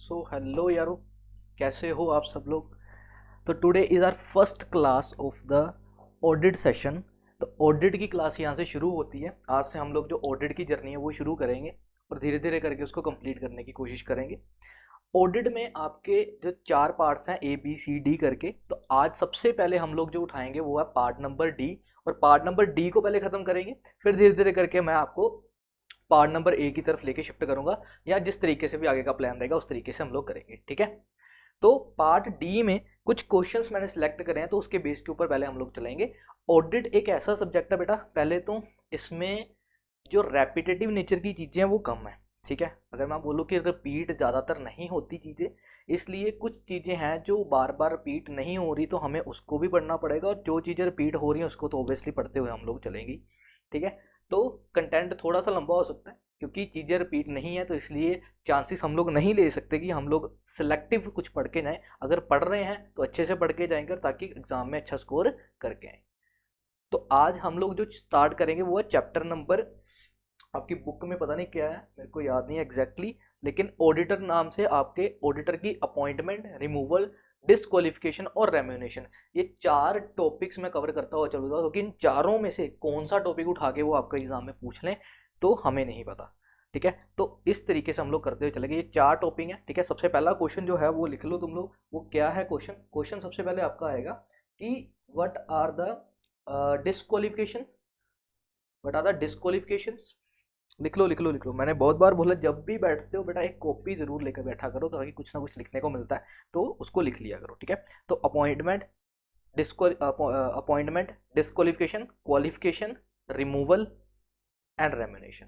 So hello यारो, कैसे हो आप सब लोग। तो today is our first class of the audit session. तो ऑडिट की क्लास यहाँ से शुरू होती है। आज से हम लोग जो ऑडिट की जर्नी है वो शुरू करेंगे और धीरे धीरे करके उसको कंप्लीट करने की कोशिश करेंगे। ऑडिट में आपके जो चार पार्ट्स हैं ABCD करके, तो आज सबसे पहले हम लोग जो उठाएंगे वो है पार्ट नंबर डी। और पार्ट नंबर डी को पहले ख़त्म करेंगे, फिर धीरे धीरे करके मैं आपको पार्ट नंबर ए की तरफ लेके शिफ्ट करूंगा, या जिस तरीके से भी आगे का प्लान रहेगा उस तरीके से हम लोग करेंगे, ठीक है। तो पार्ट डी में कुछ क्वेश्चंस मैंने सिलेक्ट करे हैं, तो उसके बेस के ऊपर पहले हम लोग चलेंगे। ऑडिट एक ऐसा सब्जेक्ट है बेटा, पहले तो इसमें जो रेपिटेटिव नेचर की चीज़ें हैं वो कम है, ठीक है। अगर मैं बोलूँ कि रिपीट ज़्यादातर नहीं होती चीज़ें, इसलिए कुछ चीज़ें हैं जो बार बार रिपीट नहीं हो रही, तो हमें उसको भी पढ़ना पड़ेगा, और जो चीज़ें रिपीट हो रही हैं उसको तो ऑब्वियसली पढ़ते हुए हम लोग चलेंगे, ठीक है। तो कंटेंट थोड़ा सा लंबा हो सकता है क्योंकि चीज़ें रिपीट नहीं है, तो इसलिए चांसेस हम लोग नहीं ले सकते कि हम लोग सिलेक्टिव कुछ पढ़ के जाएं। अगर पढ़ रहे हैं तो अच्छे से पढ़ के जाएंगे ताकि एग्जाम में अच्छा स्कोर करके आए। तो आज हम लोग जो स्टार्ट करेंगे वो है चैप्टर नंबर, आपकी बुक में पता नहीं क्या है, मेरे को याद नहीं है एग्जैक्टली, लेकिन ऑडिटर नाम से आपके ऑडिटर की अपॉइंटमेंट, रिमूवल, डिस्क्वालिफिकेशन और रेम्यूनेशन, ये चार टॉपिक्स मैं कवर करता हुआ चलूंगा, क्योंकि इन चारों में से कौन सा टॉपिक उठा के वो आपका एग्जाम में पूछ लें तो हमें नहीं पता, ठीक है। तो इस तरीके से हम लोग करते हुए चलेंगे। ये चार टॉपिक हैं, ठीक है। सबसे पहला क्वेश्चन जो है वो लिख लो तुम लोग। वो क्या है क्वेश्चन? क्वेश्चन सबसे पहले आपका आएगा कि what are the disqualification, what are the disqualifications. लिख लो लिख लो लिख लो। मैंने बहुत बार बोला जब भी बैठते हो बेटा एक कॉपी जरूर लेकर बैठा करो, ताकि कुछ ना कुछ लिखने को मिलता है, तो उसको लिख लिया करो, ठीक है। तो appointment, appointment, disqualification, qualification, removal and रेम्यूनेशन,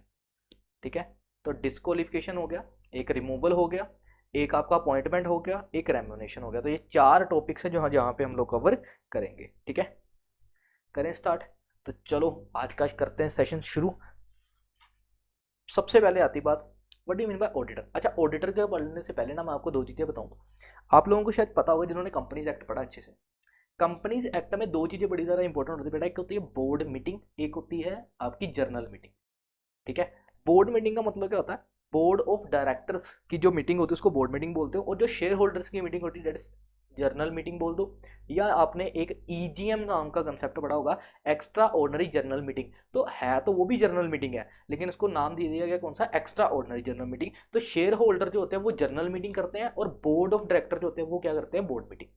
ठीक है। तो डिस्क्वालिफिकेशन हो गया, एक रिमूवल हो गया, एक आपका अपॉइंटमेंट हो गया, एक रेम्यूनेशन हो गया। तो ये चार टॉपिक्स हैं जो जहाँ पे हम लोग कवर करेंगे, ठीक है। करें स्टार्ट। तो चलो आज का करते हैं सेशन शुरू। सबसे पहले आती बात, what do mean by auditor. अच्छा, ऑडिटर के पढ़ने से पहले ना मैं आपको दो चीज़ें बताऊंगा। आप लोगों को शायद पता होगा जिन्होंने कंपनीज एक्ट पढ़ा अच्छे से। कंपनीज एक्ट में दो चीज़ें बड़ी ज़्यादा इंपॉर्टेंट होती है बेटा, एक होती है बोर्ड मीटिंग, एक होती है आपकी जर्नल मीटिंग, ठीक है। बोर्ड मीटिंग का मतलब क्या होता है? बोर्ड ऑफ डायरेक्टर्स की जो मीटिंग होती है उसको बोर्ड मीटिंग बोलते हो, और जो शेयर होल्डर्स की मीटिंग होती है दैट इज जर्नल मीटिंग बोल दो। या आपने एक EGM नाम का कंसेप्ट पढ़ा होगा, एक्स्ट्रा ऑर्डनरी जर्नल मीटिंग। तो है तो वो भी जर्नल मीटिंग है, लेकिन उसको नाम दे दिया गया कौन सा? Extra ordinary journal meeting. तो शेयर होल्डर जो होते हैं वो जर्नल मीटिंग करते हैं, और बोर्ड ऑफ डायरेक्टर जो होते हैं वो क्या करते हैं? Board meeting.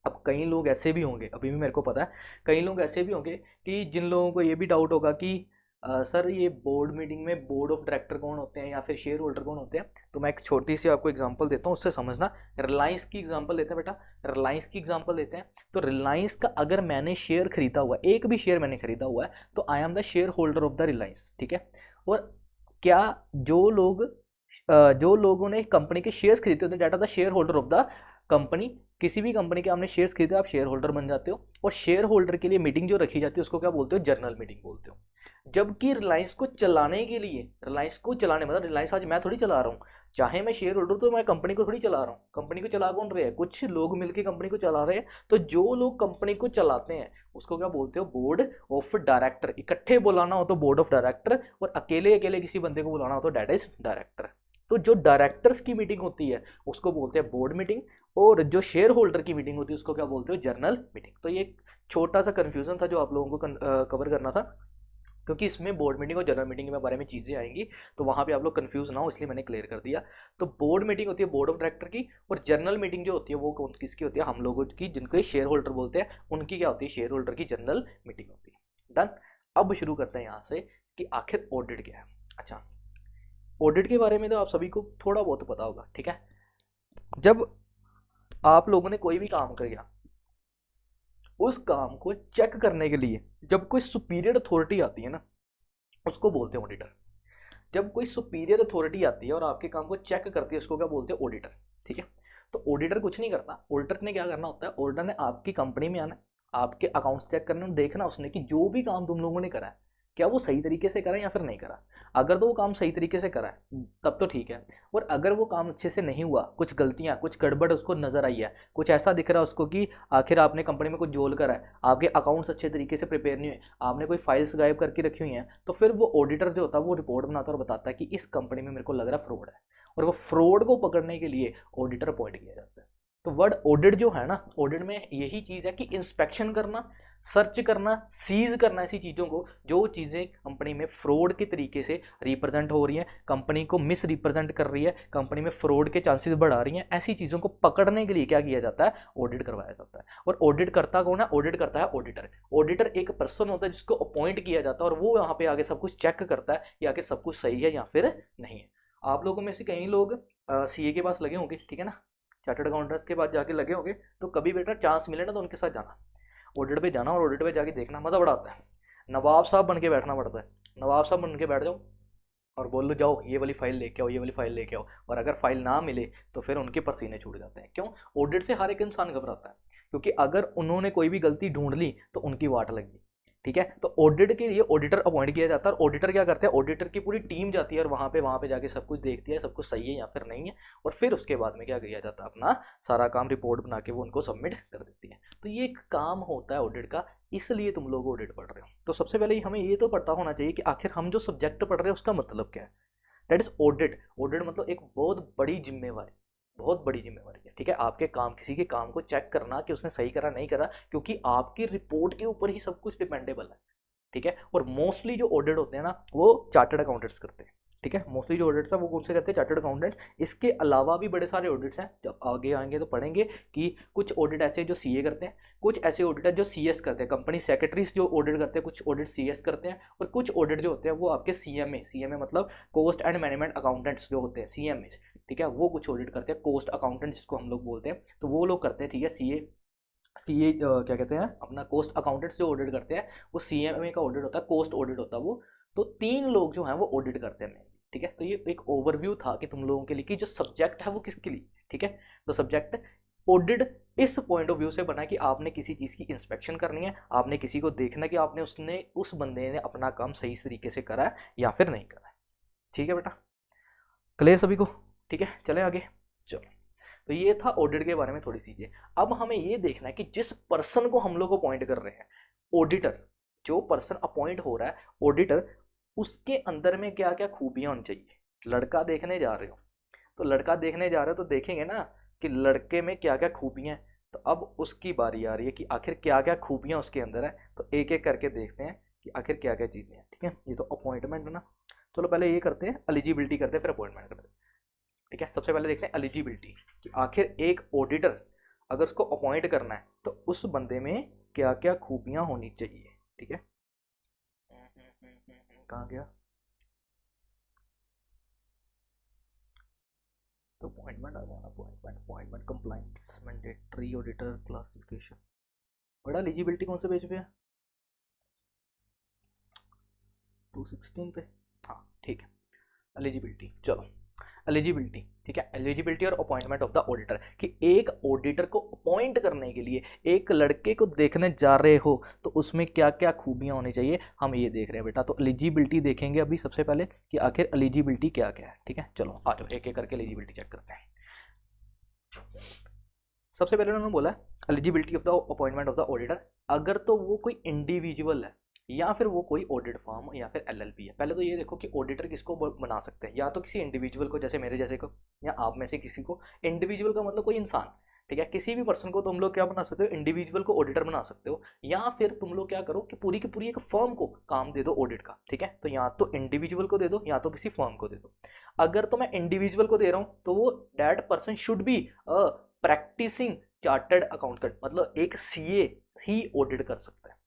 अब कई लोग ऐसे भी होंगे, अभी भी मेरे को पता है, कई लोग ऐसे भी होंगे कि जिन लोगों को ये भी डाउट होगा कि सर ये बोर्ड मीटिंग में बोर्ड ऑफ डायरेक्टर कौन होते हैं या फिर शेयर होल्डर कौन होते हैं। तो मैं एक छोटी सी आपको एग्जांपल देता हूँ, उससे समझना। रिलायंस की एग्जांपल लेते हैं बेटा, रिलायंस की एग्जांपल लेते हैं। तो रिलायंस का अगर मैंने शेयर खरीदा हुआ है, एक भी शेयर मैंने खरीदा हुआ है, तो I am the share holder of the Reliance, ठीक है। और क्या जो लोग जो लोगों ने कंपनी के शेयर्स खरीदे होते हैं, that are the share holder of the company. किसी भी कंपनी के आपने शेयर्स खरीदे, आप शेयर होल्डर बन जाते हो। और शेयर होल्डर के लिए मीटिंग जो रखी जाती है उसको क्या बोलते हो? जर्नल मीटिंग बोलते हो। जबकि रिलायंस को चलाने के लिए, रिलायंस को चलाने मतलब रिलायंस आज मैं थोड़ी चला रहा हूँ, चाहे मैं शेयर होल्डर, तो मैं कंपनी को थोड़ी चला रहा हूँ। कंपनी को चला कौन रहे हैं? कुछ लोग मिलकर कंपनी को चला रहे हैं। तो जो लोग कंपनी को चलाते हैं उसको क्या बोलते हो? Board of director. इकट्ठे बुलाना हो तो बोर्ड ऑफ डायरेक्टर, और अकेले अकेले किसी बंदे को बुलाना हो तो डेट इज डायरेक्टर। तो जो डायरेक्टर्स की मीटिंग होती है उसको बोलते हैं बोर्ड मीटिंग, और जो शेयर होल्डर की मीटिंग होती है उसको क्या बोलते हो? Journal meeting. तो ये एक छोटा सा कंफ्यूजन था जो आप लोगों को कवर करना था, क्योंकि इसमें बोर्ड मीटिंग और जनरल मीटिंग के बारे में चीज़ें आएंगी, तो वहाँ पे आप लोग कंफ्यूज ना हो, इसलिए मैंने क्लियर कर दिया। तो बोर्ड मीटिंग होती है बोर्ड ऑफ डायरेक्टर की, और जनरल मीटिंग जो होती है वो कौन किसकी होती है? हम लोगों की, जिनको शेयर होल्डर बोलते हैं उनकी क्या होती है? शेयर होल्डर की जनरल मीटिंग होती है। डन। अब शुरू करते हैं यहाँ से कि आखिर ऑडिट क्या है। अच्छा, ऑडिट के बारे में तो आप सभी को थोड़ा बहुत पता होगा, ठीक है। जब आप लोगों ने कोई भी काम किया, उस काम को चेक करने के लिए जब कोई सुपीरियर अथॉरिटी आती है ना, उसको बोलते हैं ऑडिटर। जब कोई सुपीरियर अथॉरिटी आती है और आपके काम को चेक करती है उसको क्या बोलते हैं? ऑडिटर, ठीक है। तो ऑडिटर कुछ नहीं करता, ऑडिटर ने क्या करना होता है? ऑडिटर ने आपकी कंपनी में आना, आपके अकाउंट्स चेक करने और देखना उसने कि जो भी काम तुम लोगों ने करा है, क्या वो सही तरीके से करा या फिर नहीं करा। अगर तो वो काम सही तरीके से करा है तब तो ठीक है, और अगर वो काम अच्छे से नहीं हुआ, कुछ गलतियां, कुछ गड़बड़ उसको नजर आई है, कुछ ऐसा दिख रहा है उसको कि आखिर आपने कंपनी में कुछ जोल करा है, आपके अकाउंट्स अच्छे तरीके से प्रिपेयर नहीं हुए, आपने कोई फाइल्स गायब करके रखी हुई हैं, तो फिर वो ऑडिटर जो होता है वो रिपोर्ट बनाता है और बताता है कि इस कंपनी में मेरे को लग रहा है फ्रॉड है, और वो फ्रॉड को पकड़ने के लिए ऑडिटर अपॉइंट किया जाता है। तो वर्ड ऑडिट जो है ना, ऑडिट में यही चीज़ है कि इंस्पेक्शन करना, सर्च करना, सीज करना ऐसी चीज़ों को जो चीज़ें कंपनी में फ्रॉड के तरीके से रिप्रेजेंट हो रही हैं, कंपनी को मिस रिप्रेजेंट कर रही है, कंपनी में फ्रॉड के चांसेस बढ़ा रही हैं, ऐसी चीज़ों को पकड़ने के लिए क्या किया जाता है, ऑडिट करवाया जाता है। और ऑडिट करता कौन है, ऑडिट करता है ऑडिटर। ऑडिटर एक पर्सन होता है जिसको अपॉइंट किया जाता है और वो यहाँ पे आगे सब कुछ चेक करता है कि आगे सब कुछ सही है या फिर नहीं है। आप लोगों में से कई लोग सीए के पास लगे होंगे, ठीक है ना, चार्टर्ड अकाउंटेंट्स के पास जाके लगे होंगे, तो कभी बेटा चांस मिले ना तो उनके साथ जाना, ऑडिट पे जाना और ऑडिट पे जाके देखना, मज़ा बड़ा आता है। नवाब साहब बन के बैठना पड़ता है, नवाब साहब बन के बैठ जाओ और बोल लो जाओ ये वाली फाइल लेके आओ, ये वाली फाइल लेके आओ, और अगर फाइल ना मिले तो फिर उनके पसीने छूट जाते हैं। क्यों? ऑडिट से हर एक इंसान घबराता है, क्योंकि अगर उन्होंने कोई भी गलती ढूंढ ली तो उनकी वाट लगी। ठीक है, तो ऑडिट के लिए ऑडिटर अपॉइंट किया जाता है, और ऑडिटर क्या करते हैं, ऑडिटर की पूरी टीम जाती है और वहाँ पे जाके सब कुछ देखती है, सब कुछ सही है या फिर नहीं है, और फिर उसके बाद में क्या किया जाता है, अपना सारा काम रिपोर्ट बना के वो उनको सबमिट कर देती है। तो ये एक काम होता है ऑडिट का, इसलिए तुम लोग ऑडिट पढ़ रहे हो। तो सबसे पहले हमें ये तो पता होना चाहिए कि आखिर हम जो सब्जेक्ट पढ़ रहे हैं उसका मतलब क्या है। That is audit. ऑडिट मतलब एक बहुत बड़ी जिम्मेवारी, बहुत बड़ी जिम्मेवारी है। ठीक है, आपके काम, किसी के काम को चेक करना कि उसने सही करा नहीं करा, क्योंकि आपकी रिपोर्ट के ऊपर ही सब कुछ डिपेंडेबल है। ठीक है, और मोस्टली जो ऑडिट होते हैं ना वो चार्टर्ड अकाउंटेंट्स करते हैं। ठीक है, मोस्टली जो ऑडिट्स है वो कौन से करते हैं, चार्टर्ड अकाउंटेंट्स। इसके अलावा भी बड़े सारे ऑडिट्स हैं, जब आगे आएंगे तो पढ़ेंगे कि कुछ ऑडिट ऐसे हैं जो सीए करते हैं, कुछ ऐसे ऑडिट है जो सीएस करते हैं, कंपनी सेक्रेटरीज जो ऑडिट करते हैं, कुछ ऑडिट सीएस करते हैं, और कुछ ऑडिट जो होते हैं वो आपके सीएमए, सीएमए मतलब कॉस्ट एंड मैनेजमेंट अकाउंटेंट्स जो होते हैं, सीएमए। ठीक है, वो कुछ ऑडिट करते हैं, कॉस्ट अकाउंटेंट जिसको हम लोग बोलते हैं, तो वो लोग करते हैं। ठीक है, सीए क्या कहते हैं, अपना कॉस्ट अकाउंटेंट्स जो ऑडिट करते हैं वो सीएमए का ऑडिट होता है, कॉस्ट ऑडिट होता है वो। तो तीन लोग जो हैं वो ऑडिट करते हैं मेनली। ठीक है, तो ये एक ओवरव्यू था कि तुम लोगों के लिए कि जो सब्जेक्ट है वो किसके लिए। ठीक है, तो सब्जेक्ट ऑडिट इस पॉइंट ऑफ व्यू से बना कि आपने किसी चीज़ की इंस्पेक्शन करनी है, आपने किसी को देखना कि आपने उसने उस बंदे ने अपना काम सही तरीके से करा है या फिर नहीं करा है। ठीक है बेटा, क्लियर सभी को? ठीक है, चलें आगे। चलो, तो ये था ऑडिट के बारे में थोड़ी चीजें। अब हमें ये देखना है कि जिस पर्सन को हम लोग अपॉइंट कर रहे हैं, ऑडिटर, जो पर्सन अपॉइंट हो रहा है ऑडिटर, उसके अंदर में क्या क्या खूबियां होनी चाहिए। लड़का देखने जा रहे हो, तो लड़का देखने जा रहे हो तो देखेंगे ना कि लड़के में क्या क्या खूबियां हैं। तो अब उसकी बारी आ रही है कि आखिर क्या क्या खूबियां उसके अंदर है, तो एक एक करके देखते हैं कि आखिर क्या क्या चीजें हैं। ठीक है, ये तो अपॉइंटमेंट है ना। चलो पहले ये करते हैं, एलिजिबिलिटी करते हैं, फिर अपॉइंटमेंट करते हैं। ठीक है, सबसे पहले देखते हैं एलिजिबिलिटी, कि आखिर एक ऑडिटर अगर उसको अपॉइंट करना है तो उस बंदे में क्या क्या खूबियां होनी चाहिए। ठीक है, कहाँ गया, तो अपॉइंटमेंट आ जाना, appointment, appointment compliance, mandatory auditor classification. बड़ा एलिजिबिलिटी कौन से पेज पे है, 216 पे। हाँ ठीक है, एलिजिबिलिटी, चलो एलिजिबिलिटी। ठीक है, एलिजिबिलिटी और अपॉइंटमेंट ऑफ द ऑडिटर, कि एक ऑडिटर को अपॉइंट करने के लिए, एक लड़के को देखने जा रहे हो तो उसमें क्या क्या खूबियां होनी चाहिए, हम ये देख रहे हैं बेटा। तो एलिजिबिलिटी देखेंगे अभी सबसे पहले कि आखिर एलिजिबिलिटी क्या क्या है। ठीक है, चलो आ जाओ एक एक करके एलिजिबिलिटी चेक करते हैं। सबसे पहले उन्होंने बोला eligibility of the appointment of the auditor, अगर तो वो कोई इंडिविजुअल है या फिर वो कोई ऑडिट फर्म या फिर एलएलपी है। पहले तो ये देखो कि ऑडिटर किसको बना सकते हैं, या तो किसी इंडिविजुअल को, जैसे मेरे जैसे को, या आप में से किसी को। इंडिविजुअल का मतलब कोई इंसान। ठीक है, किसी भी पर्सन को तुम लोग क्या बना सकते हो, इंडिविजुअल को ऑडिटर बना सकते हो, या फिर तुम लोग क्या करो कि पूरी की पूरी एक फर्म को काम दे दो ऑडिट का। ठीक है, तो या तो इंडिविजुअल को दे दो या तो किसी फर्म को दे दो। अगर तो मैं इंडिविजुअल को दे रहा हूँ तो वो that person should be practising chartered accountant, मतलब एक सीए ही ऑडिट कर सकता है।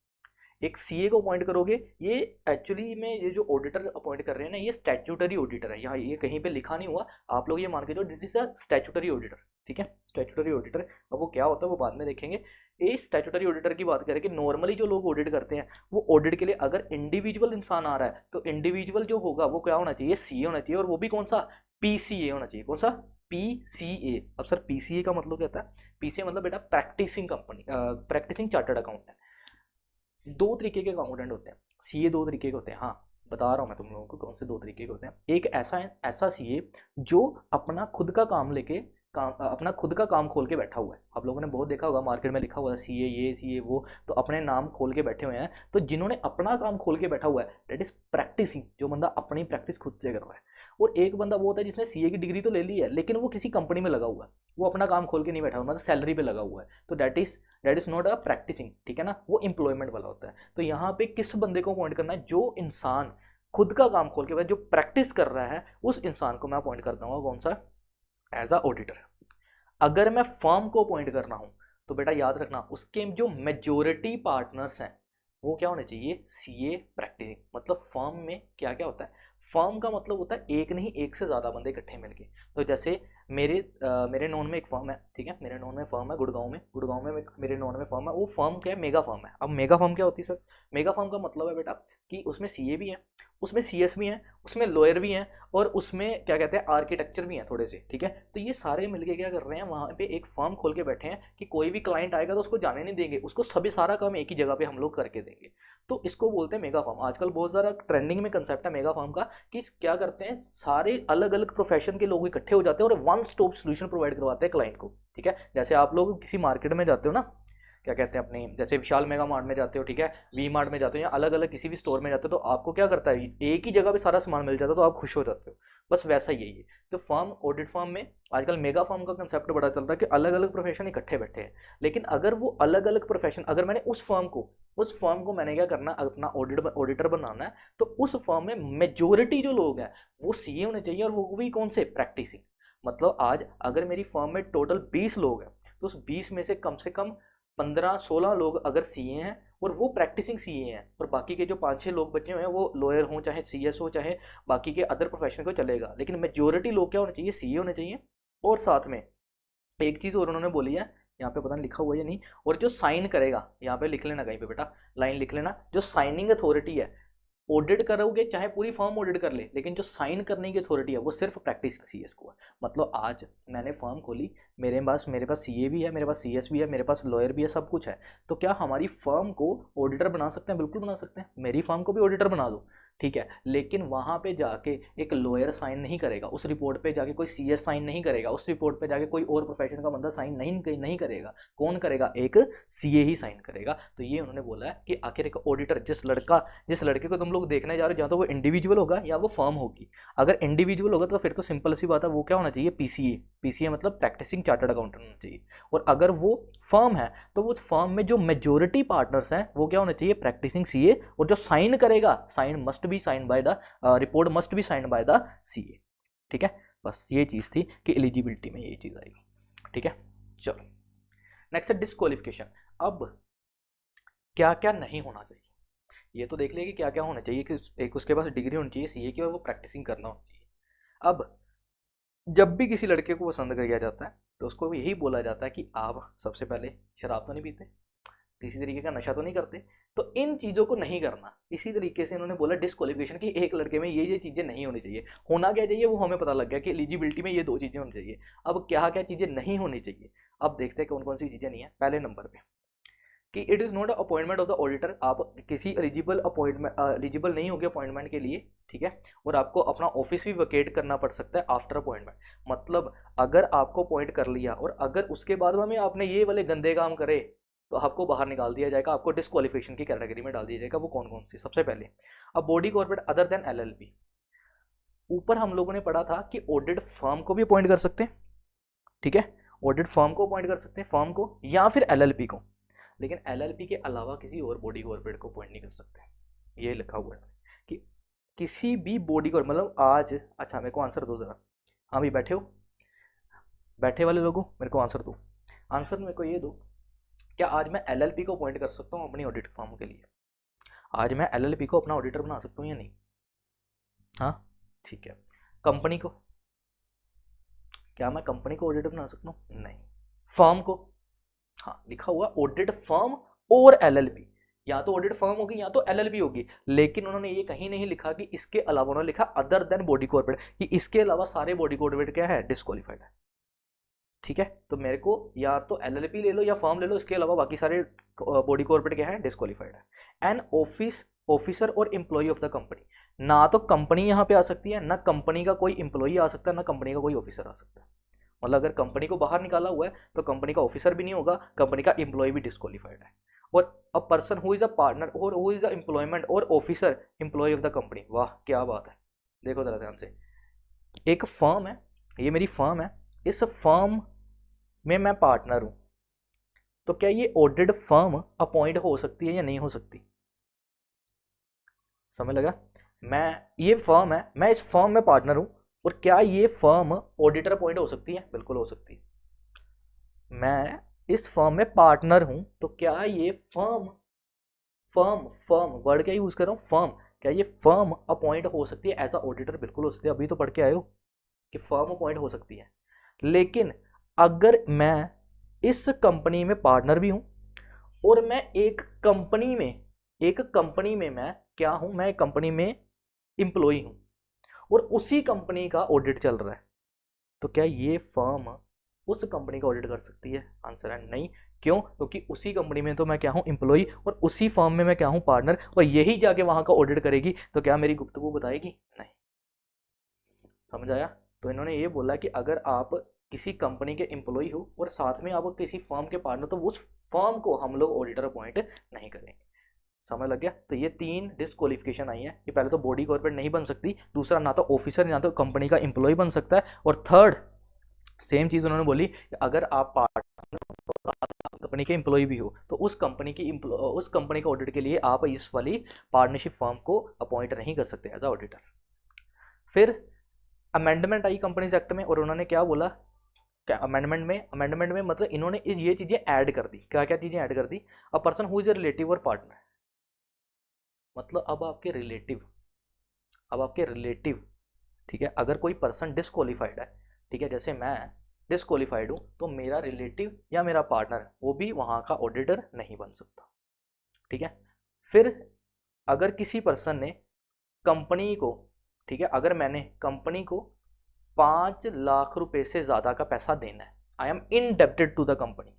एक सीए को अपॉइंट करोगे, ये एक्चुअली में ये जो ऑडिटर अपॉइंट कर रहे हैं ना, ये स्टैट्यूटरी ऑडिटर है, यहाँ ये कहीं पे लिखा नहीं हुआ, आप लोग ये मान के जो this is a statutory auditor. ठीक है, स्टैट्यूटरी ऑडिटर, अब वो क्या होता है वो बाद में देखेंगे। ये स्टैट्यूटरी ऑडिटर की बात करें कि नॉर्मली जो लोग ऑडिट करते हैं वो ऑडिट के लिए अगर इंडिविजुअल इंसान आ रहा है तो इंडिविजुअल जो होगा वो क्या होना चाहिए, सीए होना चाहिए, और वो भी कौन सा, पीसीए होना चाहिए। कौन सा, पीसीए। अब सर पीसीए का मतलब क्या होता है, पीसीए मतलब बेटा practising company, practising chartered accountant. दो तरीके के अकाउंटेंट होते हैं, सीए दो तरीके के होते हैं, हाँ बता रहा हूँ मैं तुम लोगों को कौन से दो तरीके के होते हैं। एक ऐसा सीए जो अपना खुद का काम लेके अपना खुद का काम खोल के बैठा हुआ है। आप लोगों ने बहुत देखा होगा मार्केट में लिखा हुआ है सीए ये सीए वो, तो अपने नाम खोल के बैठे हुए हैं। तो जिन्होंने अपना काम खोल के बैठा हुआ है दैट इज प्रैक्टिसिंग, जो बंदा अपनी प्रैक्टिस खुद से कर रहा है। और एक बंदा वो होता है जिसने सीए की डिग्री तो ले ली है लेकिन वो किसी कंपनी में लगा हुआ है, वो अपना काम खोल के नहीं बैठा हुआ, मतलब सैलरी पे लगा हुआ है, तो that is not a practising, ठीक है ना, वो एम्प्लॉयमेंट वाला होता है। तो यहाँ पे किस बंदे को अपॉइंट करना है, जो इंसान खुद का काम खोल के बैठा, जो प्रैक्टिस कर रहा है, उस इंसान को मैं अपॉइंट करता हूँ कौन सा, एज अ ऑडिटर। अगर मैं फर्म को अपॉइंट करना हूं तो बेटा याद रखना उसके जो मेजोरिटी पार्टनर्स हैं वो क्या होने चाहिए, सीए प्रैक्टिसिंग। मतलब फर्म में क्या क्या होता है, फर्म का मतलब होता है एक नहीं एक से ज़्यादा बंदे इकट्ठे मिलके। तो जैसे मेरे नॉन में एक फर्म है, ठीक है, मेरे नॉन में फर्म है गुड़गांव में मेरे नॉन में फर्म है। वो फर्म क्या है, मेगा फर्म है। अब मेगा फर्म क्या होती है सर, मेगा फर्म का मतलब है बेटा कि उसमें सीए भी है, उसमें सीएस भी हैं, उसमें लॉयर भी हैं, और उसमें क्या कहते हैं आर्किटेक्चर भी हैं थोड़े से, ठीक है। तो ये सारे मिलके क्या कर रहे हैं, वहाँ पे एक फर्म खोल के बैठे हैं कि कोई भी क्लाइंट आएगा तो उसको जाने नहीं देंगे, उसको सभी सारा काम एक ही जगह पे हम लोग करके देंगे। तो इसको बोलते हैं मेगा फर्म। आजकल बहुत ज़्यादा ट्रेंडिंग में कंसेप्ट है मेगा फर्म का, कि क्या करते हैं सारे अलग अलग प्रोफेशन के लोग इकट्ठे हो जाते हैं और वन स्टॉप सोल्यूशन प्रोवाइड करवाते हैं क्लाइंट को, ठीक है। जैसे आप लोग किसी मार्केट में जाते हो ना, क्या कहते हैं अपनी, जैसे विशाल मेगा मार्ट में जाते हो, ठीक है, वी मार्ट में जाते हो, या अलग अलग किसी भी स्टोर में जाते हो, तो आपको क्या करता है एक ही जगह पे सारा सामान मिल जाता है तो आप खुश हो जाते हो। बस वैसा ही है ये। तो फर्म, ऑडिट फर्म में आजकल मेगा फर्म का कंसेप्ट बड़ा चल रहा है कि अलग अलग प्रोफेशन इकट्ठे बैठे हैं। लेकिन अगर वो अलग अलग प्रोफेशन, अगर मैंने उस फर्म को मैंने क्या करना, अपना ऑडिटर बनाना है, तो उस फर्म में मेजोरिटी जो लोग हैं वो सीए होने चाहिए, और वो भी कौन से, प्रैक्टिसिंग। मतलब आज अगर मेरी फर्म में टोटल 20 लोग हैं तो उस 20 में से कम 15-16 लोग अगर सीए हैं और वो प्रैक्टिसिंग सीए हैं, और बाकी के जो 5-6 लोग बचे हुए हैं वो लॉयर हों चाहे सीएस हो चाहे बाकी के अदर प्रोफेशन को चलेगा, लेकिन मेजोरिटी लोग क्या होने चाहिए, सीए होने चाहिए। और साथ में एक चीज़ और उन्होंने बोली है, यहाँ पे पता नहीं लिखा हुआ है या नहीं, और जो साइन करेगा, यहाँ पे लिख लेना कहीं पे बेटा, लाइन लिख लेना, जो साइनिंग अथॉरिटी है, ऑडिट करोगे चाहे पूरी फर्म ऑडिट कर ले, लेकिन जो साइन करने की अथॉरिटी है वो सिर्फ प्रैक्टिस सीएस को है। मतलब आज मैंने फर्म खोली, मेरे पास सीए भी है, मेरे पास सीएस भी है, मेरे पास लॉयर भी है, सब कुछ है। तो क्या हमारी फर्म को ऑडिटर बना सकते हैं, बिल्कुल बना सकते हैं, मेरी फर्म को भी ऑडिटर बना दो, ठीक है। लेकिन वहाँ पे जाके एक लॉयर साइन नहीं करेगा, उस रिपोर्ट पे जाके कोई सीएस साइन नहीं करेगा, उस रिपोर्ट पे जाके कोई और प्रोफेशन का बंदा साइन नहीं करेगा। कौन करेगा, एक सीए ही साइन करेगा। तो ये उन्होंने बोला है कि आखिर एक ऑडिटर, जिस लड़के को तुम लोग देखने जा रहे हो, या तो वो इंडिविजुअल होगा या वो फर्म होगी। अगर इंडिविजुअल होगा तो फिर तो सिंपल सी बात है, वो क्या होना चाहिए, पीसीए मतलब प्रैक्टिसिंग चार्टर्ड अकाउंटेंट होना चाहिए। और अगर वो फर्म है तो उस फर्म में जो मेजोरिटी पार्टनर्स हैं वो क्या होना चाहिए, प्रैक्टिसिंग सीए। और जो साइन करेगा, sign must be sign by the, report must be sign by the CA, ठीक है। बस ये चीज़ थी कि एलिजिबिलिटी में ये चीज़ आएगी, ठीक है। चलो नेक्स्ट है डिस्क्वालिफिकेशन। अब क्या क्या नहीं होना चाहिए ये तो देख लिया कि क्या क्या होना चाहिए, कि एक उसके पास डिग्री होनी चाहिए सीए की और वो प्रैक्टिसिंग करना होना चाहिए। अब जब भी किसी लड़के को पसंद किया जाता है तो उसको यही बोला जाता है कि आप सबसे पहले शराब तो नहीं पीते, किसी तरीके का नशा तो नहीं करते, तो इन चीज़ों को नहीं करना। इसी तरीके से इन्होंने बोला डिस्क्वालिफिकेशन की एक लड़के में ये चीज़ें नहीं होनी चाहिए। होना क्या चाहिए वो हमें पता लग गया कि एलिजिबिलिटी में ये दो चीज़ें होनी चाहिए। अब क्या क्या चीज़ें नहीं होनी चाहिए, अब देखते हैं कौन कौन सी चीज़ें नहीं है। पहले नंबर पे कि it is not appointment of the auditor, आप किसी एलिजिबल नहीं होगे अपॉइंटमेंट के लिए, ठीक है। और आपको अपना ऑफिस भी वकेट करना पड़ सकता है आफ्टर अपॉइंटमेंट। मतलब अगर आपको अपॉइंट कर लिया और अगर उसके बाद में आपने ये वाले गंदे काम करे तो आपको बाहर निकाल दिया जाएगा, आपको डिस्क्वालिफिकेशन की कैटेगरी में डाल दिया जाएगा। वो कौन कौन सी, सबसे पहले अब body corporate other than LLP. ऊपर हम लोगों ने पढ़ा था कि ऑडिट फर्म को भी अपॉइंट कर सकते हैं, ठीक है, ऑडिट फर्म को अपॉइंट कर सकते हैं, फर्म को या फिर एलएलपी को, लेकिन एलएलपी के अलावा किसी और बॉडी कॉर्पोरेट को अपॉइंट नहीं कर सकते। ये लिखा हुआ है कि किसी भी बॉडी को, मतलब आज, अच्छा मेरे को आंसर दो जरा, हाँ भी बैठे हो, बैठे वाले लोगों मेरे को आंसर दो, आंसर मेरे को ये दो, क्या आज मैं एलएलपी को अपॉइंट कर सकता हूँ अपनी ऑडिट फर्म के लिए? आज मैं एलएलपी को अपना ऑडिटर बना सकता हूँ या नहीं? हाँ ठीक है। कंपनी को, क्या मैं कंपनी को ऑडिटर बना सकता हूँ? नहीं। फर्म को, हाँ लिखा हुआ ऑडिट फर्म और एलएलपी, या तो ऑडिट फर्म होगी या तो एलएलपी होगी, लेकिन उन्होंने ये कहीं नहीं लिखा कि इसके अलावा, उन्होंने लिखा अदर देन बॉडी कॉर्पोरेट, कि इसके अलावा सारे बॉडी कॉर्पोरेट क्या है, डिस्क्वालीफाइड है, ठीक है। तो मेरे को या तो एलएलपी ले लो या फर्म ले लो, इसके अलावा बाकी सारे बॉडी कॉर्पोरेट क्या है, डिस्क्वालीफाइड है। एन ऑफिस ऑफिसर और एम्प्लॉय ऑफ द कंपनी। ना तो कंपनी यहाँ पे आ सकती है, ना कंपनी का कोई एम्प्लॉय आ सकता है, ना कंपनी का कोई ऑफिसर आ सकता है। मतलब अगर कंपनी को बाहर निकाला हुआ है तो कंपनी का ऑफिसर भी नहीं होगा, कंपनी का एम्प्लॉय भी डिस्क्वालीफाइड है। और a person who is a partner और हु इज द एम्प्लॉयमेंट और officer employ of the company. वाह क्या बात है, देखो जरा ध्यान से। एक फर्म है, ये मेरी फर्म है, इस फर्म में मैं पार्टनर हूं, तो क्या ये ऑडिटेड फर्म अपॉइंट हो सकती है या नहीं हो सकती? समझ लगा? मैं, ये फर्म है, मैं इस फर्म में पार्टनर हूं, और क्या ये फर्म ऑडिटर अपॉइंट हो सकती है? बिल्कुल हो सकती है। मैं इस फर्म में पार्टनर हूं, तो क्या ये फर्म, फर्म फर्म वर्ड क्या यूज कर रहा हूं, फर्म, क्या ये फर्म अपॉइंट हो सकती है एज अ ऑडिटर? बिल्कुल हो सकती है, अभी तो पढ़ के आए हो कि फर्म अपॉइंट हो सकती है। लेकिन अगर मैं इस कंपनी में पार्टनर भी हूं, और मैं एक कंपनी में मैं क्या हूं, मैं एक कंपनी में इंप्लॉई हूं, और उसी कंपनी का ऑडिट चल रहा है, तो क्या ये फर्म उस कंपनी का ऑडिट कर सकती है? आंसर है नहीं। क्यों? क्योंकि उसी कंपनी में तो मैं क्या हूं, इंप्लॉई, और उसी फर्म में मैं क्या हूं, पार्टनर, और यही जाके वहां का ऑडिट करेगी, तो क्या मेरी गुफ्तगू बताएगी? नहीं। समझ आया? तो इन्होंने ये बोला कि अगर आप किसी कंपनी के एम्प्लॉय हो और साथ में आप किसी फर्म के पार्टनर, तो उस फर्म को हम लोग ऑडिटर अपॉइंट नहीं करेंगे। समझ लग गया? तो ये 3 डिस्क्वालिफिकेशन आई है कि पहले तो बॉडी कॉर्पोरेट नहीं बन सकती, दूसरा ना तो ऑफिसर ना तो कंपनी का एम्प्लॉय बन सकता है, और थर्ड सेम चीज उन्होंने बोली कि अगर आप कंपनी के एम्प्लॉय भी हो, तो उस कंपनी का ऑडिट के लिए आप इस वाली पार्टनरशिप फर्म को अपॉइंट नहीं कर सकते एज अ ऑडिटर। फिर अमेंडमेंट आई कंपनीज एक्ट में, और उन्होंने क्या बोला, क्या अमेंडमेंट में मतलब इन्होंने ये चीजें ऐड कर दी। क्या क्या चीजें ऐड कर दी? A person who is a relative और पार्टनर, मतलब अब आपके रिलेटिव, ठीक है, अगर कोई पर्सन डिस्क्वालीफाइड है, ठीक है, जैसे मैं डिस्क्वालीफाइड हूं, तो मेरा रिलेटिव या मेरा पार्टनर वो भी वहां का ऑडिटर नहीं बन सकता। ठीक है। फिर अगर किसी पर्सन ने कंपनी को, ठीक है, अगर मैंने कंपनी को 5 लाख रुपए से ज्यादा का पैसा देना है, I am indebted to the company,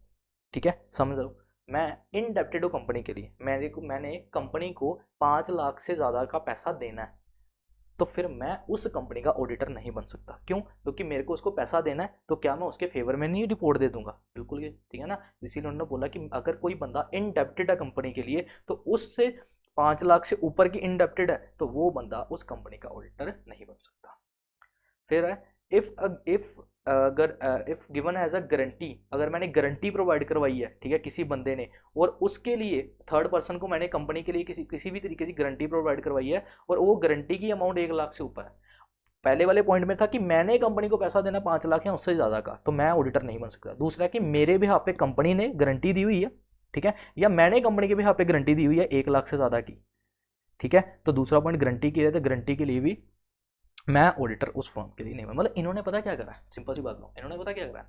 ठीक है, समझ लो, मैं इनडेप्टेड हूँ कंपनी के लिए, मैंने कंपनी को 5 लाख से ज्यादा का पैसा देना है, तो फिर मैं उस कंपनी का ऑडिटर नहीं बन सकता। क्यों? क्योंकि मेरे को उसको पैसा देना है, तो क्या मैं उसके फेवर में नहीं रिपोर्ट दे दूंगा? बिल्कुल ये ठीक है ना। इसीलिए उन्होंने बोला कि अगर कोई बंदा इनडेप्टेड है कंपनी के लिए, तो उससे 5 लाख से ऊपर की इनडेप्टेड है, तो वो बंदा उस कंपनी का ऑडिटर नहीं बन सकता। फिर है, इफ इफ अगर if given as a guarantee, अगर मैंने गारंटी प्रोवाइड करवाई है, ठीक है, किसी बंदे ने, और उसके लिए थर्ड पर्सन को मैंने कंपनी के लिए किसी भी तरीके की गारंटी प्रोवाइड करवाई है, और वो गारंटी की अमाउंट 1 लाख से ऊपर है। पहले वाले पॉइंट में था कि मैंने कंपनी को पैसा देना 5 लाख या उससे ज्यादा का, तो मैं ऑडिटर नहीं बन सकता। दूसरा कि मेरे भी यहाँ पे कंपनी ने गारंटी दी हुई है, ठीक है, या मैंने कंपनी के भी यहाँ पे गारंटी दी हुई है 1 लाख से ज्यादा की, ठीक है, तो दूसरा पॉइंट गारंटी की है, तो गारंटी के लिए भी मैं ऑडिटर उस फर्म के लिए नहीं। मतलब इन्होंने पता क्या करा, सिंपल सी बात लो, इन्होंने पता क्या करा,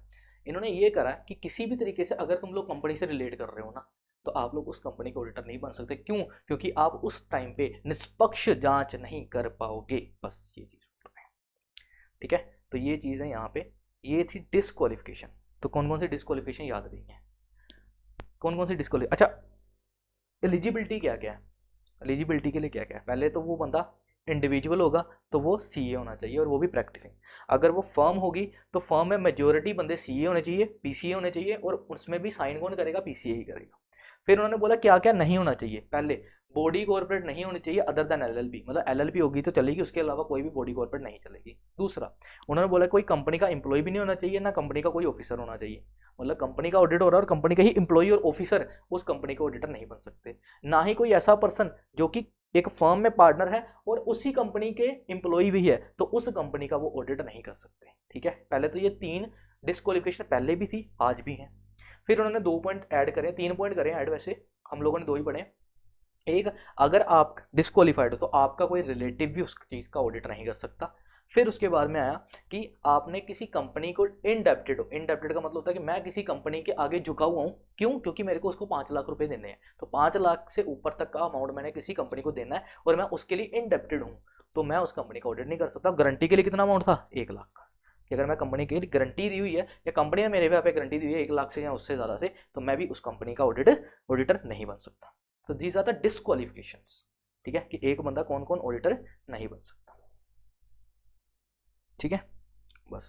इन्होंने ये करा कि किसी भी तरीके से अगर तुम लोग कंपनी से रिलेट कर रहे हो ना, तो आप लोग उस कंपनी के ऑडिटर नहीं बन सकते। क्यों? क्योंकि आप उस टाइम पे निष्पक्ष जांच नहीं कर पाओगे। बस ये चीज बोल रहे हैं, ठीक है। तो ये चीज है यहाँ पे, ये थी डिस्क्वालिफिकेशन। तो कौन कौन सी डिस्क्वालिफिकेशन याद रही है? कौन कौन सी डिस्क्वालिफिकेशन? अच्छा, एलिजिबिलिटी क्या क्या है? एलिजिबिलिटी के लिए क्या क्या है? पहले तो वो बंदा इंडिविजुअल होगा, तो वो सीए होना चाहिए, और वो भी प्रैक्टिसिंग। अगर वो फर्म होगी, तो फर्म में मेजोरिटी बंदे सीए होने चाहिए, पीसीए होने चाहिए, और उसमें भी साइन कौन करेगा? पीसीए ही करेगा। फिर उन्होंने बोला क्या क्या नहीं होना चाहिए। पहले, बॉडी कॉर्पोरेट नहीं होनी चाहिए अदर देन एलएलपी, मतलब एलएलपी होगी तो चलेगी, उसके अलावा कोई भी बॉडी कॉर्पोरेट नहीं चलेगी। दूसरा, उन्होंने बोला कोई कंपनी का एम्प्लॉय भी नहीं होना चाहिए, ना कंपनी का कोई ऑफिसर होना चाहिए। मतलब कंपनी का ऑडिट हो रहा है और कंपनी का ही एम्प्लॉय और ऑफिसर उस कंपनी के ऑडिटर नहीं बन सकते। ना ही कोई ऐसा पर्सन जो कि एक फर्म में पार्टनर है और उसी कंपनी के एम्प्लॉय भी है, तो उस कंपनी का वो ऑडिट नहीं कर सकते। ठीक है, पहले तो ये 3 डिस्क्वालिफिकेशन पहले भी थी, आज भी है। फिर उन्होंने 2 पॉइंट ऐड करे, 3 पॉइंट करे ऐड, वैसे हम लोगों ने 2 ही पढ़े। एक, अगर आप डिस्क्वालीफाइड हो तो आपका कोई रिलेटिव भी उस चीज का ऑडिट नहीं कर सकता। फिर उसके बाद में आया कि आपने किसी कंपनी को इनडेप्टेड हो। इनडेप्टेड का मतलब होता है कि मैं किसी कंपनी के आगे झुका हुआ हूँ। क्यों? क्योंकि मेरे को उसको 5 लाख रुपए देने हैं, तो 5 लाख से ऊपर तक का अमाउंट मैंने किसी कंपनी को देना है, और मैं उसके लिए इनडेप्टेड हूँ, तो मैं उस कंपनी का ऑडिट नहीं कर सकता। गारंटी के लिए कितना अमाउंट था? 1 लाख का, कि अगर मैं कंपनी के लिए गारंटी दी हुई है, या कंपनी ने मेरे पे गारंटी दी हुई है 1 लाख से या उससे ज्यादा से, तो मैं भी उस कंपनी का ऑडिटर नहीं बन सकता। तो दीज आर द डिस्क्वालिफिकेशंस। ठीक है, कि एक बंदा कौन कौन ऑडिटर नहीं बन सकता। ठीक है, बस।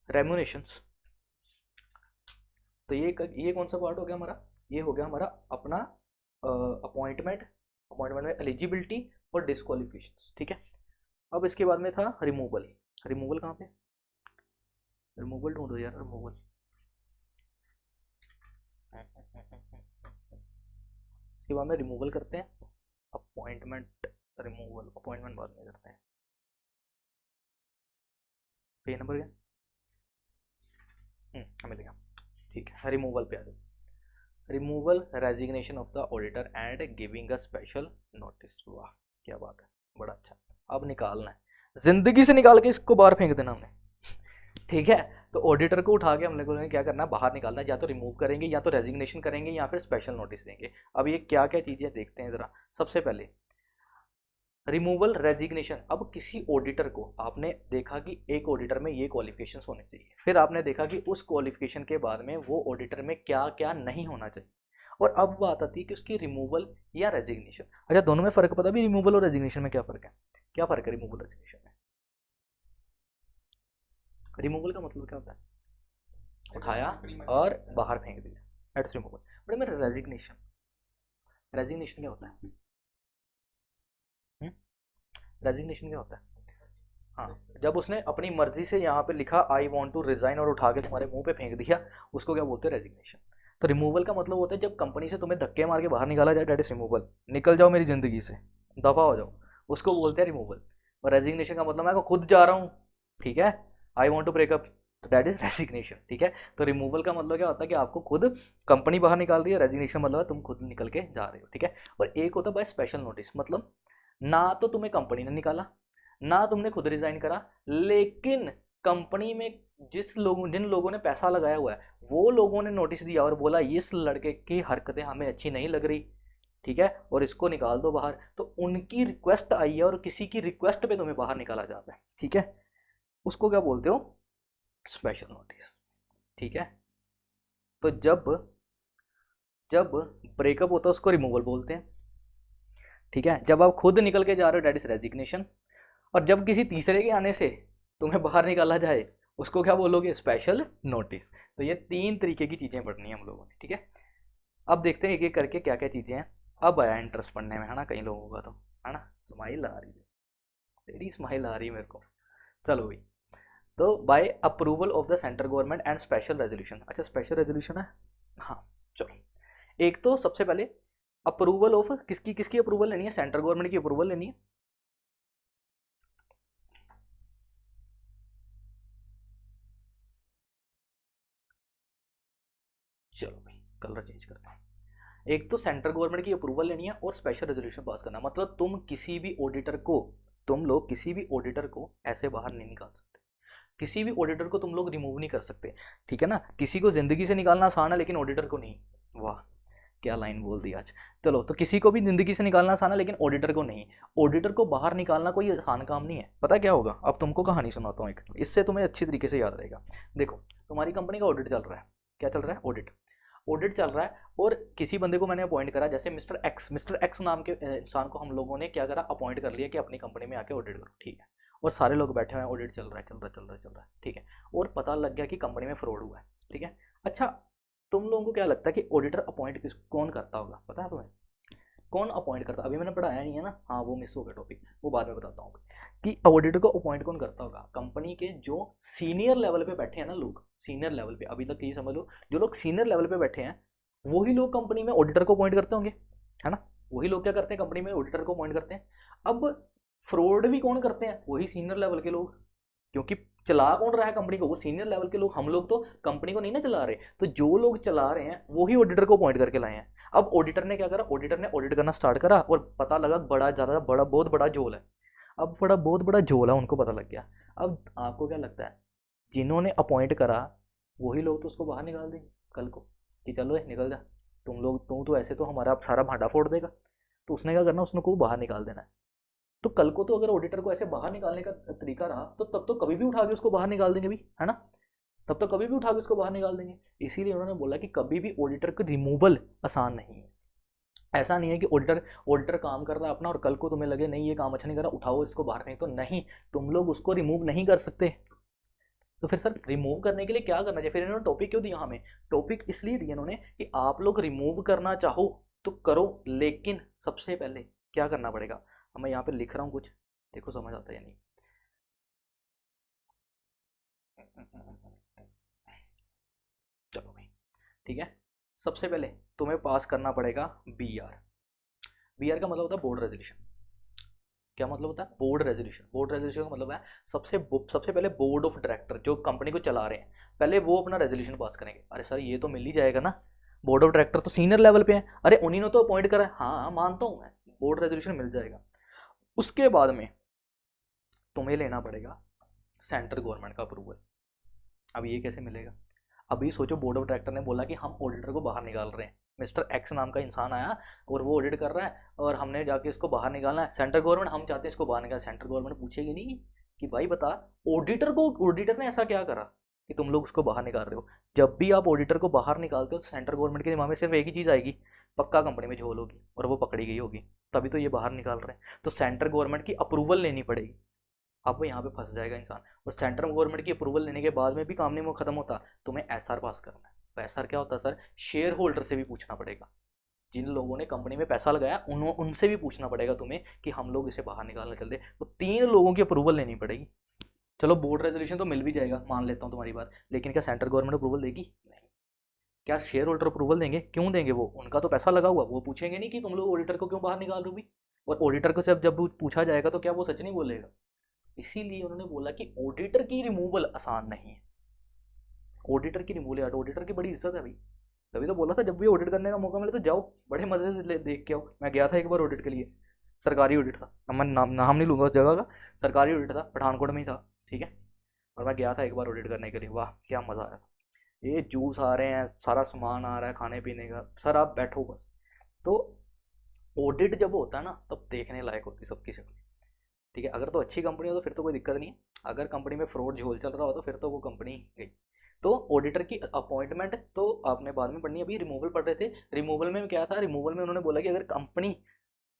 रेम्यूनरेशंस, तो ये कौन सा पार्ट हो गया हमारा, ये हो गया हमारा अपना अपॉइंटमेंट में एलिजिबिलिटी और डिस्क्वालिफिकेशन। ठीक है, अब इसके बाद में था रिमूवल। रिमूवल कहाँ पे, रिमूवल ढूंढो यार, रिमूवल। इसके बाद में रिमूवल करते हैं, अपॉइंटमेंट रिमूवल, अपॉइंटमेंट बाद में करते हैं। पे नंबर क्या, हमें लिखा, ठीक है, रिमूवल पे आ जाओ। Removal resignation of the auditor and giving a special notice. वाह क्या बात है, बड़ा अच्छा। अब निकालना है, जिंदगी से निकाल के इसको बाहर फेंक देना हमने। ठीक है, तो ऑडिटर को उठा के हम लोगों ने क्या करना है, बाहर निकालना है, या तो रिमूव करेंगे या तो रेजिग्नेशन करेंगे या फिर स्पेशल नोटिस देंगे। अब ये क्या क्या चीजें देखते हैं जरा। सबसे पहले रिमूवल रेजिग्नेशन। अब किसी ऑडिटर को आपने देखा कि एक ऑडिटर में ये क्वालिफिकेशंस होने चाहिए, फिर आपने देखा कि उस क्वालिफिकेशन के बाद में वो ऑडिटर में क्या क्या नहीं होना चाहिए, और अब बात आती है कि उसकी रिमूवल या रेजिग्नेशन। अच्छा, दोनों में फर्क पता भी, रिमूवल और रेजिग्नेशन में क्या फर्क है, क्या फर्क है रिमूवल रेजिग्नेशन में। रिमूवल का मतलब क्या होता है, उठाया और बाहर फेंक दिया, दैट्स रिमूवल। बट मेरा रेजिग्नेशन, रेजिग्नेशन क्या होता है, रेजिग्नेशन क्या होता है, हाँ, जब उसने अपनी मर्जी से यहाँ पे लिखा आई वॉन्ट टू रिजाइन और उठा के तुम्हारे मुंह पे फेंक दिया, उसको क्या बोलते हैं, रेजिग्नेशन। तो रिमूवल का मतलब होता है जब कंपनी से तुम्हें धक्के मार के बाहर निकाला जाए, दैट इज रिमूवल। निकल जाओ मेरी जिंदगी से, दफा हो जाओ, उसको बोलते हैं रिमूवल। और रेजिग्नेशन का मतलब मैं खुद जा रहा हूँ, ठीक है, I want to breakup, that is resignation. ठीक है, तो रिमूवल का मतलब क्या होता है कि आपको खुद कंपनी बाहर निकाल रही है, रेजिग्नेशन मतलब है तुम खुद निकल के जा रहे हो। ठीक है, और एक होता है बाय स्पेशल नोटिस, मतलब ना तो तुम्हें कंपनी ने निकाला, ना तुमने खुद रिजाइन करा, लेकिन कंपनी में जिन लोगों ने पैसा लगाया हुआ है वो लोगों ने नोटिस दिया और बोला इस लड़के की हरकतें हमें अच्छी नहीं लग रही, ठीक है, और इसको निकाल दो बाहर, तो उनकी रिक्वेस्ट आई है और किसी की रिक्वेस्ट पे तुम्हें बाहर निकाला जाता है। ठीक है, उसको क्या बोलते हो, स्पेशल नोटिस। ठीक है, तो जब जब ब्रेकअप होता है उसको रिमूवल बोलते हैं। ठीक है, जब आप खुद निकल के जा रहे हो दैट इज रेजिग्नेशन, और जब किसी तीसरे के आने से तुम्हें बाहर निकाला जाए उसको क्या बोलोगे, स्पेशल नोटिस। तो ये तीन तरीके की चीज़ें पढ़नी है हम लोगों ने। ठीक है, अब देखते हैं एक एक करके क्या क्या चीज़ें हैं। अब आया इंटरेस्ट पढ़ने में, है ना, कई लोगों का तो, है ना, स्माइल आ रही है, तेरी स्माइल आ रही है मेरे को। चलो भाई, तो by approval of the central government and special resolution. अच्छा, स्पेशल रेजोल्यूशन है, हाँ, चलो। एक तो सबसे पहले अप्रूवल ऑफ किसकी किसकी अप्रूवल लेनी है, सेंट्रल गवर्नमेंट की अप्रूवल लेनी है। चलो भाई, कलर चेंज करते हैं। एक तो सेंट्रल गवर्नमेंट की अप्रूवल लेनी है और स्पेशल रेजोल्यूशन पास करना, मतलब तुम किसी भी ऑडिटर को, तुम लोग किसी भी ऑडिटर को ऐसे बाहर नहीं निकाल सकते, किसी भी ऑडिटर को तुम लोग रिमूव नहीं कर सकते। ठीक है ना, किसी को जिंदगी से निकालना आसान है लेकिन ऑडिटर को नहीं। वाह क्या लाइन बोल दी आज। चलो, तो किसी को भी जिंदगी से निकालना आसान है लेकिन ऑडिटर को नहीं। ऑडिटर को बाहर निकालना कोई आसान काम नहीं है। पता क्या होगा, अब तुमको कहानी सुनाता हूँ एक, इससे तुम्हें अच्छी तरीके से याद रहेगा। देखो, तुम्हारी कंपनी का ऑडिट चल रहा है, क्या चल रहा है, ऑडिट, ऑडिट चल रहा है, और किसी बंदे को मैंने अपॉइंट करा, जैसे मिस्टर एक्स नाम के इंसान को हम लोगों ने क्या करा, अपॉइंट कर लिया कि अपनी कंपनी में आके ऑडिट करो। ठीक है, और सारे लोग बैठे हुए हैं, ऑडिट चल रहा है, चल रहा है, चल रहा है, चल रहा है, ठीक है, और पता लग गया कि कंपनी में फ्रॉड हुआ है। ठीक है, अच्छा, तुम लोगों को क्या लगता है कि ऑडिटर अपॉइंट कौन करता होगा, पता है तुम्हें, कौन अपॉइंट करता, अभी मैंने पढ़ाया नहीं है ना, हाँ वो मिस हो गया टॉपिक, वो बाद में बताता हूँ कि ऑडिटर को अपॉइंट कौन करता होगा। कंपनी के जो सीनियर लेवल पे बैठे हैं ना लोग, सीनियर लेवल पे, अभी तक ये समझ लो, जो लोग सीनियर लेवल पे बैठे हैं वही लोग कंपनी में ऑडिटर को अपॉइंट करते होंगे, है ना, वही लोग क्या करते हैं, कंपनी में ऑडिटर को अपॉइंट करते हैं। अब फ्रॉड भी कौन करते हैं, वही सीनियर लेवल के लोग, क्योंकि चला कौन रहा है कंपनी को, वो सीनियर लेवल के लोग, हम लोग तो कंपनी को नहीं ना चला रहे, तो जो लोग चला रहे हैं वही ऑडिटर को अपॉइंट करके लाए हैं। अब ऑडिटर ने क्या करा, ऑडिटर ने ऑडिट करना स्टार्ट करा और पता लगा बड़ा ज़्यादा बड़ा बहुत बड़ा झोल है। अब बड़ा बहुत बड़ा झोल है, उनको पता लग गया। अब आपको क्या लगता है, जिन्होंने अपॉइंट करा वही लोग तो उसको बाहर निकाल देंगे कल को, कि चलो निकल जा, तुम लोग, तुम तो ऐसे तो हमारा सारा भांडा फोड़ देगा। तो उसने क्या करना, उसने को बाहर निकाल देना है। तो कल को तो अगर ऑडिटर को ऐसे बाहर निकालने का तरीका रहा तो तब तो कभी भी उठा के उसको बाहर निकाल देंगे भी, है ना, तब तो कभी भी उठा के उसको बाहर निकाल देंगे। इसीलिए उन्होंने बोला कि कभी भी ऑडिटर की रिमूवल आसान नहीं है। ऐसा नहीं है कि ऑडिटर ऑडिटर काम कर रहा है अपना और कल को तुम्हें लगे नहीं ये काम अच्छा नहीं कर रहा, उठाओ इसको बाहर फेंक, तो नहीं, तुम लोग उसको रिमूव नहीं कर सकते। तो फिर सर रिमूव करने के लिए क्या करना चाहिए, फिर इन्होंने टॉपिक क्यों दिया हमें, टॉपिक इसलिए दिया इन्होंने कि आप लोग रिमूव करना चाहो तो करो, लेकिन सबसे पहले क्या करना पड़ेगा। अब मैं यहाँ पे लिख रहा हूँ कुछ, देखो समझ आता है या नहीं। चलो भाई, ठीक है। सबसे पहले तुम्हें पास करना पड़ेगा BR। BR का मतलब होता है बोर्ड रेजोल्यूशन। क्या मतलब होता है, बोर्ड रेजोल्यूशन। बोर्ड रेजोल्यूशन का मतलब है सबसे पहले बोर्ड ऑफ डायरेक्टर जो कंपनी को चला रहे हैं, पहले वो अपना रेजोल्यूशन पास करेंगे। अरे सर ये तो मिल ही जाएगा ना, बोर्ड ऑफ डायरेक्टर तो सीनियर लेवल पे है, अरे उन्हीं ने तो अपॉइंट करा है, हाँ मानता हूँ मैं, बोर्ड रेजोल्यूशन मिल जाएगा। उसके बाद में तुम्हें लेना पड़ेगा सेंट्रल गवर्नमेंट का अप्रूवल। अब ये कैसे मिलेगा, अभी सोचो बोर्ड ऑफ डायरेक्टर ने बोला कि हम ऑडिटर को बाहर निकाल रहे हैं, मिस्टर एक्स नाम का इंसान आया और वो ऑडिट कर रहा है और हमने जाके इसको बाहर निकालना है, सेंट्रल गवर्नमेंट हम चाहते हैं इसको बाहर निकाल, सेंट्रल गवर्नमेंट पूछेगी नहीं कि भाई बता ऑडिटर को, ऑडिटर ने ऐसा क्या करा कि तुम लोग उसको बाहर निकाल रहे हो। जब भी आप ऑडिटर को बाहर निकालते हो तो सेंट्रल गवर्नमेंट के दिमाग में सिर्फ एक ही चीज़ आएगी, पक्का कंपनी में झोल होगी और वो पकड़ी गई होगी, तभी तो ये बाहर निकाल रहे हैं। तो सेंट्रल गवर्नमेंट की अप्रूवल लेनी पड़ेगी। अब वो यहाँ पे फंस जाएगा इंसान, और सेंट्रल गवर्नमेंट की अप्रूवल लेने के बाद में भी काम नहीं खत्म होता, तुम्हें SR पास करना है। तो SR क्या होता है सर, शेयर होल्डर से भी पूछना पड़ेगा, जिन लोगों ने कंपनी में पैसा लगाया उनसे भी पूछना पड़ेगा तुम्हें कि हम लोग इसे बाहर निकालना चलते, तो 3 लोगों की अप्रूवल लेनी पड़ेगी। चलो बोर्ड रेजोल्यूशन तो मिल भी जाएगा, मान लेता हूँ तुम्हारी बात, लेकिन क्या सेंट्रल गवर्नमेंट अप्रूवल देगी, नहीं। क्या शेयर होल्डर अप्रूवल देंगे, क्यों देंगे, वो उनका तो पैसा लगा हुआ, वो पूछेंगे नहीं कि तुम लोग ऑडिटर को क्यों बाहर निकाल रहे हो भी। और ऑडिटर को से जब पूछा जाएगा तो क्या वो सच नहीं बोलेगा। इसीलिए उन्होंने बोला कि ऑडिटर की रिमूवल आसान नहीं है, ऑडिटर की रिमूवल यार, ऑडिटर की बड़ी इज्जत है भाई। तभी तो बोला था जब भी ऑडिट करने का मौका मिले तो जाओ, बड़े मजे से देख के आओ। मैं गया था एक बार ऑडिट के लिए, सरकारी ऑडिट था, अब मैं नाम नहीं लूंगा उस जगह का, सरकारी ऑडिट था, पठानकोट में ही था, ठीक है। और मैं गया था एक बार ऑडिट करने के लिए, वाह क्या मज़ा आया था। ये जूस आ रहे हैं, सारा सामान आ रहा है खाने पीने का, सर आप बैठो बस। तो ऑडिट जब होता है ना तब देखने लायक होती है सबकी शक्ल, ठीक है। अगर तो अच्छी कंपनी हो तो फिर तो कोई दिक्कत नहीं है, अगर कंपनी में फ्रॉड झोल चल रहा हो तो फिर तो वो कंपनी गई। तो ऑडिटर की अपॉइंटमेंट तो आपने बाद में पढ़नी है, अभी रिमूवल पढ़ रहे थे। रिमूवल में क्या था, रिमूवल में उन्होंने बोला कि अगर कंपनी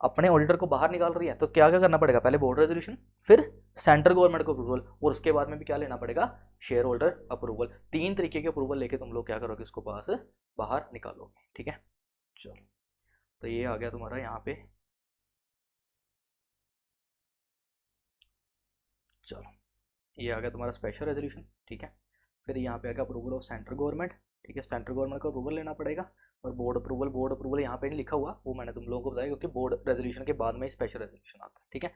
अपने ऑडिटर को बाहर निकाल रही है तो क्या क्या करना पड़ेगा, पहले बोर्ड रेजोल्यूशन, फिर सेंट्रल गवर्नमेंट को अप्रूवल, और उसके बाद में भी क्या लेना पड़ेगा, शेयर होल्डर अप्रूवल। 3 तरीके के अप्रूवल लेके तुम लोग क्या करोगे, उसको पास बाहर निकालोगे, ठीक है। चलो, तो ये आ गया तुम्हारा यहाँ पे। चलो, ये आ गया तुम्हारा स्पेशल रेजोल्यूशन, ठीक है। फिर यहाँ पे आएगा अप्रूवल ऑफ सेंट्रल गवर्नमेंट, ठीक है, सेंट्रल गवर्नमेंट का अप्रूवल लेना पड़ेगा। और बोर्ड अप्रूवल यहाँ पे नहीं लिखा हुआ, वो मैंने तुम लोगों को बताया क्योंकि बोर्ड रेजोल्यूशन के बाद में स्पेशल रेजोल्यूशन आता है, ठीक है।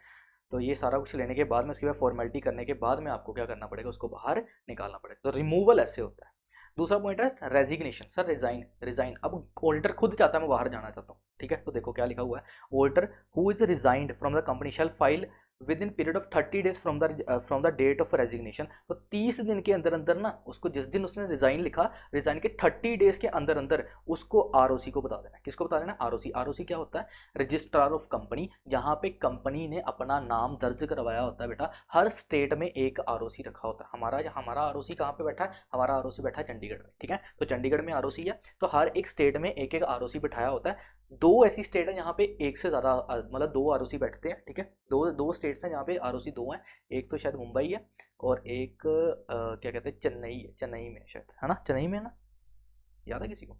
तो ये सारा कुछ लेने के बाद में उसके बाद फॉर्मेलिटी करने के बाद में आपको क्या करना पड़ेगा, उसको बाहर निकालना पड़ेगा। तो रिमूवल ऐसे होता है। दूसरा पॉइंट है रेजिग्नेशन, सर रिजाइन, रिजाइन अब ऑडिटर खुद चाहता है मैं बाहर जाना चाहता हूँ, ठीक है। तो देखो क्या लिखा हुआ है, auditor who is resigned from the company shall file within period of 30 days from the date of resignation. तो 30 दिन के अंदर अंदर ना, उसको जिस दिन उसने रिजाइन लिखा, रिजाइन के 30 days के अंदर अंदर उसको आरओसी को बता देना। किसको बता देना, आरओसी। आरओसी क्या होता है, रजिस्ट्रार ऑफ कंपनी, जहाँ पे कंपनी ने अपना नाम दर्ज करवाया होता है। बेटा हर स्टेट में एक आरओसी रखा होता है, हमारा आरओसी कहाँ पे बैठा है, हमारा आरओसी बैठा है चंडीगढ़ में, ठीक है। तो चंडीगढ़ में आरओसी है, तो हर एक स्टेट में एक एक आरओसी बैठाया होता है। 2 ऐसी स्टेट है जहाँ पे एक से ज़्यादा मतलब 2 आरओसी बैठते हैं, ठीक है। दो स्टेट्स हैं जहाँ पे आरओसी 2 हैं, एक तो शायद मुंबई है और एक क्या कहते हैं, चेन्नई है, चेन्नई में शायद, है ना, चेन्नई में है ना, याद है किसी को,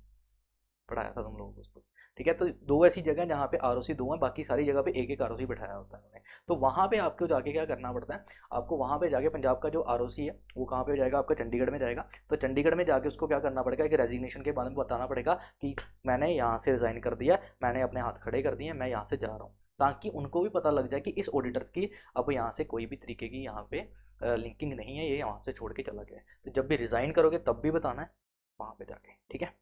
पढ़ाया था तुम लोगों को उसको, ठीक है। तो 2 ऐसी जगह जहाँ पे आरओसी 2 है, बाकी सारी जगह पे एक एक आरओसी बैठाया होता है उन्होंने। तो वहाँ पे आपको जाके क्या करना पड़ता है, आपको वहाँ पे जाके पंजाब का जो आरओसी है वो कहाँ पे जाएगा, आपका चंडीगढ़ में जाएगा। तो चंडीगढ़ में जाके उसको क्या करना पड़ेगा, कि रेजिग्नेशन के बारे में बताना पड़ेगा कि मैंने यहाँ से रिजाइन कर दिया, मैंने अपने हाथ खड़े कर दिए, मैं यहाँ से जा रहा हूँ, ताकि उनको भी पता लग जाए कि इस ऑडिटर की अब यहाँ से कोई भी तरीके की यहाँ पे लिंकिंग नहीं है, ये यहाँ से छोड़ के चला गया है। तो जब भी रिजाइन करोगे तब भी बताना है वहाँ पे जाके, ठीक है।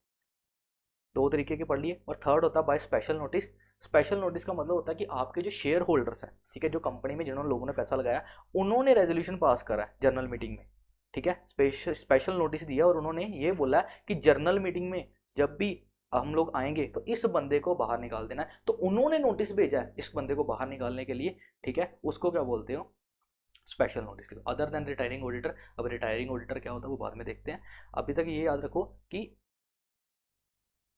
2 तरीके के पढ़ लिए। और थर्ड होता है by special notice. Special notice का मतलब होता है कि आपके जो शेयर होल्डर्स हैं, ठीक है, जो कंपनी में जिन्होंने लोगों ने पैसा लगाया, उन्होंने रेजोल्यूशन पास करा है जनरल मीटिंग में, ठीक है, स्पेशल नोटिस दिया और उन्होंने ये बोला है कि जनरल मीटिंग में जब भी हम लोग आएंगे तो इस बंदे को बाहर निकाल देना है। तो उन्होंने नोटिस भेजा है इस बंदे को बाहर निकालने के लिए, ठीक है, उसको क्या बोलते हो, special notice. Other than retiring auditor. अब रिटायरिंग ऑडिटर क्या होता है वो बाद में देखते हैं, अभी तक ये याद रखो कि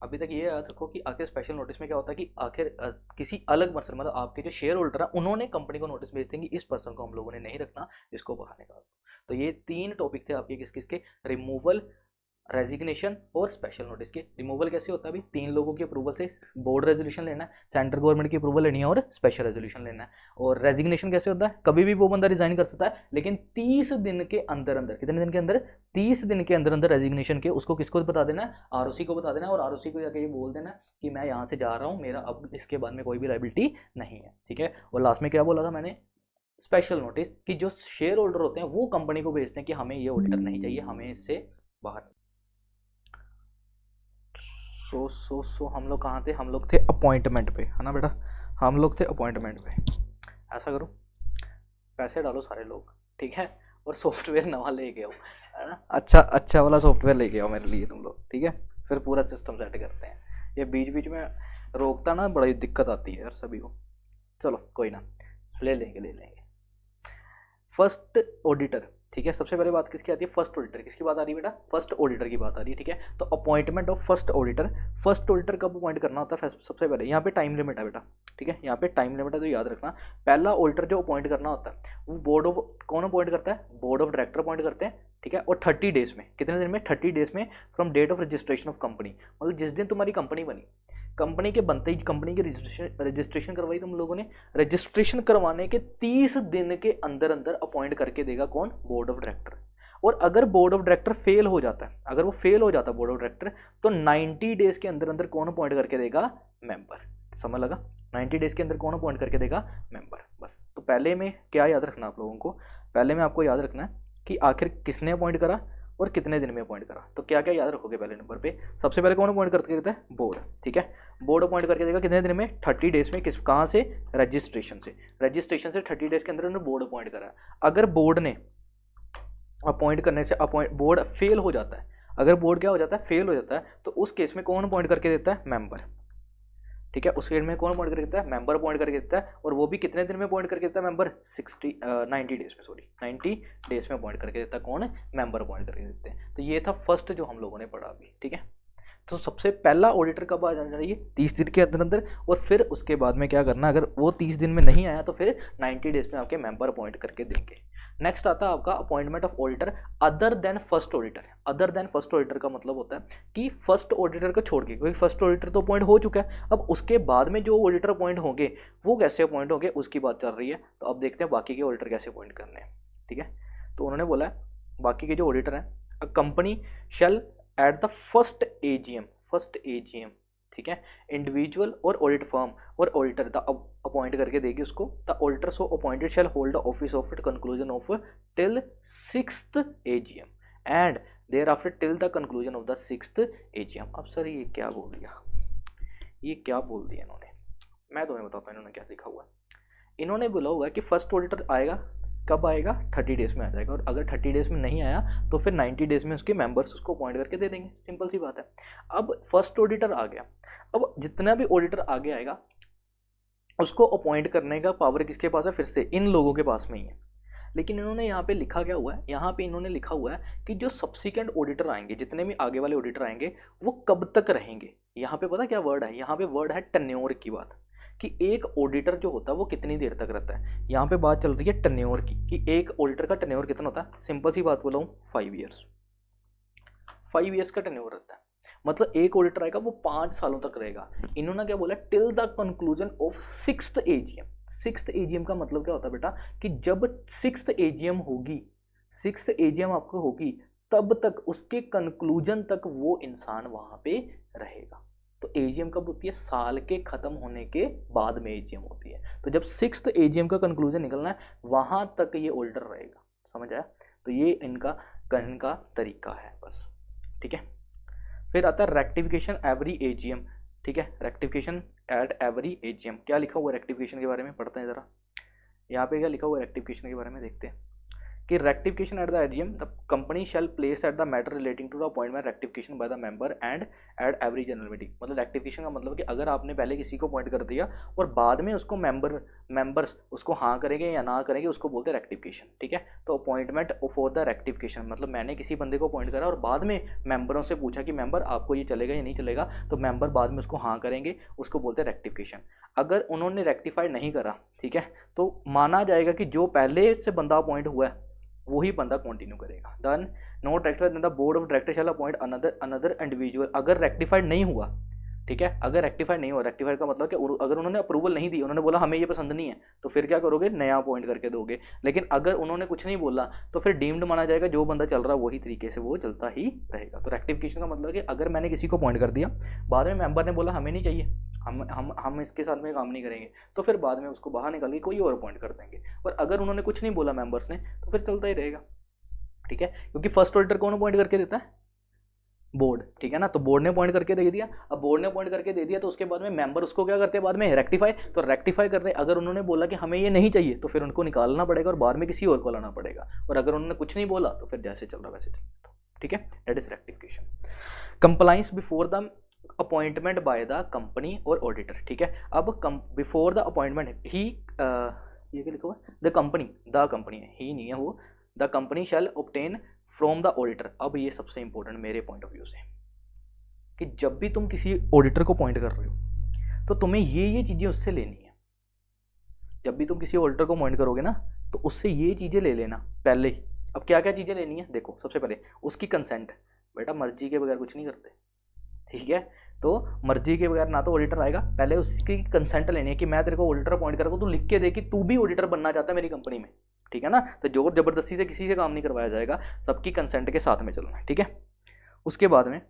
अभी तक ये याद रखो कि आखिर स्पेशल नोटिस में क्या होता है कि आखिर किसी अलग पर्सन मतलब आपके जो शेयर होल्डर है उन्होंने कंपनी को नोटिस भेजते हैं कि इस पर्सन को हम लोगों ने नहीं रखना, इसको बाहर निकाल दो। तो ये 3 टॉपिक थे आपके किस किसके, रिमूवल, रेजिग्नेशन और स्पेशल नोटिस के। रिमूवल कैसे होता है अभी, 3 लोगों की अप्रूवल से बोर्ड रेजोल्यूशन लेना है, सेंट्रल गवर्नमेंट की अप्रूवल लेनी है और स्पेशल रेजोल्यूशन लेना है। और रेजिग्नेशन कैसे होता है, कभी भी वो बंदा रिजाइन कर सकता है, लेकिन 30 दिन के अंदर अंदर, कितने दिन के अंदर, 30 दिन के अंदर अंदर रेजिग्नेशन के उसको किसको बता देना है, आरओसी को बता देना है। और आरओसी को जाके ये बोल देना है कि मैं यहाँ से जा रहा हूँ, मेरा अब इसके बाद में कोई भी लाइबिलिटी नहीं है, ठीक है। और लास्ट में क्या बोला था मैंने, स्पेशल नोटिस, कि जो शेयर होल्डर होते हैं वो कंपनी को भेजते हैं कि हमें ये ऑडिटर नहीं चाहिए, हमें इससे बाहर। सो हम लोग कहाँ थे, हम लोग थे अपॉइंटमेंट पे, है ना बेटा, हम लोग थे अपॉइंटमेंट पे। ऐसा करो, पैसे डालो सारे लोग, ठीक है, और सॉफ्टवेयर नवा लेके आओ, है ना, अच्छा अच्छा वाला सॉफ्टवेयर लेके आओ मेरे लिए तुम लोग, ठीक है। फिर पूरा सिस्टम सेट करते हैं। ये बीच बीच में रोकता ना बड़ी दिक्कत आती है यार सभी को। चलो कोई ना, ले लेंगे। फर्स्ट ऑडिटर, ठीक है, सबसे पहले बात किसकी आती है, फर्स्ट ऑडिटर। किसकी बात आ रही है बेटा, फर्स्ट ऑडिटर की बात आ रही है, ठीक है। तो appointment of first auditor, first auditor कब अपॉइंट करना होता है, सबसे पहले यहाँ पे टाइम लिमिट है बेटा, ठीक है, यहाँ पे टाइम लिमिट है तो याद रखना। पहला ऑडिटर जो अपॉइंट करना होता है वो बोर्ड ऑफ, कौन अपॉइंट करता है, बोर्ड ऑफ डायरेक्टर अपॉइंट करते हैं, ठीक है। और 30 डेज में, कितने दिन में, 30 डेज में from date of registration of company, मतलब जिस दिन तुम्हारी कंपनी बनी, कंपनी के बनते ही कंपनी की रजिस्ट्रेशन करवाई तुम लोगों ने, रजिस्ट्रेशन करवाने के 30 दिन के अंदर अंदर अपॉइंट करके देगा कौन, बोर्ड ऑफ डायरेक्टर। और अगर बोर्ड ऑफ डायरेक्टर फेल हो जाता है, अगर वो फेल हो जाता है बोर्ड ऑफ डायरेक्टर, तो 90 डेज के अंदर अंदर कौन अपॉइंट करके देगा, मेंबर। समझ लगा, 90 डेज के अंदर कौन अपॉइंट करके देगा, मेंबर। बस, तो पहले में क्या याद रखना आप लोगों को, पहले में आपको याद रखना है कि आखिर किसने अपॉइंट करा और कितने दिन में अपॉइंट करा। तो क्या क्या याद रखोगे पहले नंबर पे, सबसे पहले कौन अपॉइंट करके देता है, बोर्ड, ठीक है। बोर्ड अपॉइंट करके देगा कितने दिन में, 30 डेज में, किस कहाँ से, रजिस्ट्रेशन से, रजिस्ट्रेशन से 30 डेज के अंदर उन्होंने बोर्ड अपॉइंट करा। अगर बोर्ड ने अपॉइंट करने से बोर्ड फेल हो जाता है, अगर बोर्ड क्या हो जाता है, फेल हो जाता है, तो उस केस में कौन अपॉइंट करके देता है, मेंबर, ठीक है। उस केस में कौन अपॉइंट करके देता है, मेंबर अपॉइंट करके देता है। और वो भी कितने दिन में अपॉइंट करके देता है, मेंबर 90 डेज में, सॉरी 90 डेज में अपॉइंट करके देता है, कौन, मेंबर अपॉइंट करके देते हैं। तो ये था फर्स्ट जो हम लोगों ने पढ़ा अभी, ठीक है। तो सबसे पहला ऑडिटर कब आ जाना चाहिए, 30 दिन के अंदर अंदर। और फिर उसके बाद में क्या करना, अगर वो 30 दिन में नहीं आया तो फिर 90 डेज में आपके मेंबर अपॉइंट करके देंगे। नेक्स्ट आता है आपका appointment of auditor other than first auditor. Other than first auditor का मतलब होता है कि फर्स्ट ऑडिटर को छोड़ के, क्योंकि फर्स्ट ऑडिटर तो अपॉइंट हो चुका है, अब उसके बाद में जो ऑडिटर अपॉइंट होंगे वो कैसे अपॉइंट होंगे उसकी बात चल रही है। तो अब देखते हैं बाकी के ऑडिटर कैसे अपॉइंट करने हैं, ठीक है। तो उन्होंने बोला है बाकी के जो ऑडिटर हैं, a company shall at the first AGM, ठीक है, इंडिविजुअल और ऑडिट फर्म और ऑडिटर द अपॉइंट करके देगी उसको, the auditor so appointed shall hold the office of it conclusion of till 6th AGM and thereafter till the conclusion of the 6th AGM. अब sir ये क्या बोल दिया, ये क्या बोल दिया इन्होंने, मैं तुम्हें बताता हूँ इन्होंने क्या लिखा हुआ है। इन्होंने बोला हुआ है कि फर्स्ट ऑडिटर आएगा, कब आएगा, 30 डेज में आ जाएगा। और अगर 30 डेज में नहीं आया तो फिर 90 डेज में उसके मेंबर्स उसको अपॉइंट करके दे देंगे, सिंपल सी बात है। अब फर्स्ट ऑडिटर आ गया, अब जितना भी ऑडिटर आगे आएगा उसको अपॉइंट करने का पावर किसके पास है, फिर से इन लोगों के पास में ही है। लेकिन इन्होंने यहाँ पे लिखा क्या हुआ है, यहाँ पे इन्होंने लिखा हुआ है कि जो सब्सिक्वेंट ऑडिटर आएंगे, जितने भी आगे वाले ऑडिटर आएंगे वो कब तक रहेंगे। यहाँ पे पता क्या वर्ड है, यहाँ पे वर्ड है टेन्योर की बात, कि एक ऑडिटर जो होता है वो कितनी देर तक रहता है। यहाँ पे बात चल रही है टेन्योर की, कि एक ऑडिटर का टेन्योर कितना होता है। सिंपल सी बात बोला हूँ, 5 ईयर्स, 5 ईयर्स का टेन्योर रहता है। मतलब एक ऑडिटर आएगा वो 5 सालों तक रहेगा। इन्होंने क्या बोला, till the conclusion of 6th AGM. 6th AGM का मतलब क्या होता है बेटा, कि जब 6th एजीएम होगी, 6th एजीएम आपको होगी, तब तक उसके कंक्लूजन तक वो इंसान वहां पे रहेगा। तो एजीएम कब होती है, साल के खत्म होने के बाद में एजीएम होती है। तो जब 6th एजीएम का कंक्लूजन निकलना है वहां तक ये ऑडिटर रहेगा, समझ आया। तो ये इनका कहने का तरीका है बस, ठीक है। फिर आता है रेक्टिफिकेशन एवरी एजीएम, ठीक है, रेक्टिफिकेशन एट एवरी एजीएम। क्या लिखा हुआ है रेक्टिफिकेशन के बारे में, पढ़ते हैं जरा। यहाँ पे क्या लिखा हुआ है रेक्टिफिकेशन के बारे में, देखते हैं कि rectification at the AGM the company shall place at the matter relating to the appointment rectification by the member and at every general meeting. मतलब रेक्टिफिकेशन का मतलब कि अगर आपने पहले किसी को अपॉइंट कर दिया और बाद में उसको मेंबर मेंबर्स उसको हाँ करेंगे या ना करेंगे उसको बोलते हैं रेक्टिफिकेशन, ठीक है। तो अपॉइंटमेंट फॉर द रेक्टिफिकेशन मतलब मैंने किसी बंदे को अपॉइंट करा और बाद में मेंबरों से पूछा कि मेंबर आपको ये चलेगा या नहीं चलेगा, तो मेंबर बाद में उसको हाँ करेंगे, उसको बोलते हैं रेक्टिफिकेशन। अगर उन्होंने रेक्टिफाई नहीं करा, ठीक है, तो माना जाएगा कि जो पहले से बंदा अपॉइंट हुआ है वही बंदा कंटिन्यू करेगा। Then not rectified then the board of director shall appoint another individual. अगर रेक्टिफाइड नहीं हुआ, ठीक है, अगर रेक्टिफाइड नहीं हुआ, रेक्टिफाइड का मतलब कि अगर उन्होंने अप्रूवल नहीं दी, उन्होंने बोला हमें ये पसंद नहीं है, तो फिर क्या करोगे, नया अपॉइंट करके दोगे। लेकिन अगर उन्होंने कुछ नहीं बोला तो फिर डीम्ड माना जाएगा, जो बंदा चल रहा है वही तरीके से वो चलता ही रहेगा। तो रेक्टिफिकेशन का मतलब कि अगर मैंने किसी को अपॉइंट कर दिया, बाद में मेंबर ने बोला हमें नहीं चाहिए, हम इसके साथ में काम नहीं करेंगे, तो फिर बाद में उसको बाहर निकाल के कोई और अपॉइंट कर देंगे। और अगर उन्होंने कुछ नहीं बोला मेंबर्स ने, तो फिर चलता ही रहेगा, ठीक है। क्योंकि फर्स्ट ऑडिटर कौन अपॉइंट करके देता है, बोर्ड, ठीक है ना। तो बोर्ड ने अपॉइंट करके दे दिया, अब बोर्ड ने अपॉइंट करके दे दिया तो उसके बाद में मेंबर उसको क्या करते हैं, बाद में रेक्टिफाई। तो रेक्टिफाई करते अगर उन्होंने बोला कि हमें ये नहीं चाहिए, तो फिर उनको निकालना पड़ेगा और बाद में किसी और को लाना पड़ेगा। और अगर उन्होंने कुछ नहीं बोला तो फिर जैसे चल रहा वैसे चल, ठीक है, that is rectification. Compliance before the appointment by the company और ऑडिटर, ठीक है। अब बिफोर द अपॉइंटमेंट ही ये क्या लिखा हुआ, द कंपनी है, ही नहीं है वो, the company shell obtain from the auditor. अब ये सबसे इंपॉर्टेंट मेरे पॉइंट ऑफ व्यू से, कि जब भी तुम किसी ऑडिटर को अपॉइंट कर रहे हो तो तुम्हें ये चीजें उससे लेनी है। जब भी तुम किसी ऑडिटर को अपॉइंट करोगे ना, तो उससे ये चीजें ले लेना पहले ही। अब क्या क्या चीजें लेनी है, देखो, सबसे पहले उसकी कंसेंट। बेटा मर्जी के बगैर कुछ नहीं करते, ठीक है। तो मर्जी के बगैर ना तो ऑडिटर आएगा, पहले उसकी कंसेंट लेनी है कि मैं तेरे को ऑडिटर अपॉइंट करूँगा, तू लिख के दे कि तू भी ऑडिटर बनना चाहता है मेरी कंपनी में, ठीक है ना। तो जोर जबरदस्ती से किसी से काम नहीं करवाया जाएगा, सबकी कंसेंट के साथ में चलना है, ठीक है। उसके बाद में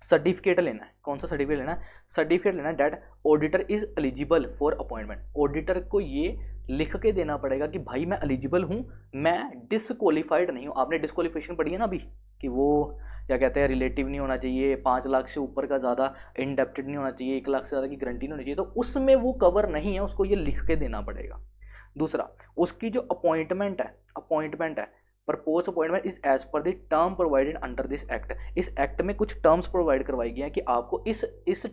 सर्टिफिकेट लेना है। कौन सा सर्टिफिकेट लेना है, सर्टिफिकेट लेना है that auditor is eligible for appointment. Auditor को ये लिख के देना पड़ेगा कि भाई मैं एलिजिबल हूँ, मैं डिसक्वालीफाइड नहीं हूँ। आपने डिसक्वालीफिकेशन पढ़ी है ना अभी, कि वो क्या कहते हैं, रिलेटिव नहीं होना चाहिए, 5 लाख से ऊपर का ज़्यादा इंडेप्टेड नहीं होना चाहिए, 1 लाख से ज़्यादा की गारंटी नहीं होनी चाहिए, तो उसमें वो कवर नहीं है, उसको ये लिख के देना पड़ेगा। दूसरा, उसकी जो अपॉइंटमेंट है propose appointment is as per the term provided under this act. इस एक्ट में कुछ टर्म्स प्रोवाइड करवाई गई हैं कि आपको इस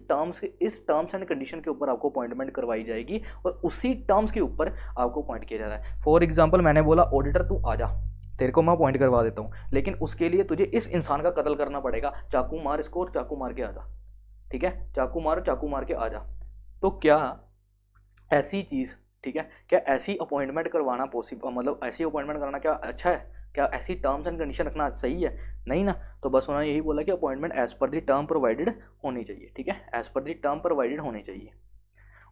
टर्म्स एंड कंडीशन के ऊपर आपको अपॉइंटमेंट करवाई जाएगी और उसी टर्म्स के ऊपर आपको अपॉइंट किया जा रहा है। फॉर एग्जाम्पल, मैंने बोला ऑडिटर तू आ जा, तेरे को मैं अपॉइंट करवा देता हूँ, लेकिन उसके लिए तुझे इस इंसान का कत्ल करना पड़ेगा, चाकू मार इसको और चाकू मार के आ जा, ठीक है, चाकू मार के आ जा। तो क्या ऐसी चीज़, ठीक है, क्या ऐसी अपॉइंटमेंट करवाना पॉसिबल, मतलब ऐसी अपॉइंटमेंट कराना क्या अच्छा है, क्या ऐसी टर्म्स एंड कंडीशन रखना सही है, नहीं ना। तो बस उन्होंने यही बोला कि appointment as per the term provided होनी चाहिए, ठीक है, as per the term provided होनी चाहिए।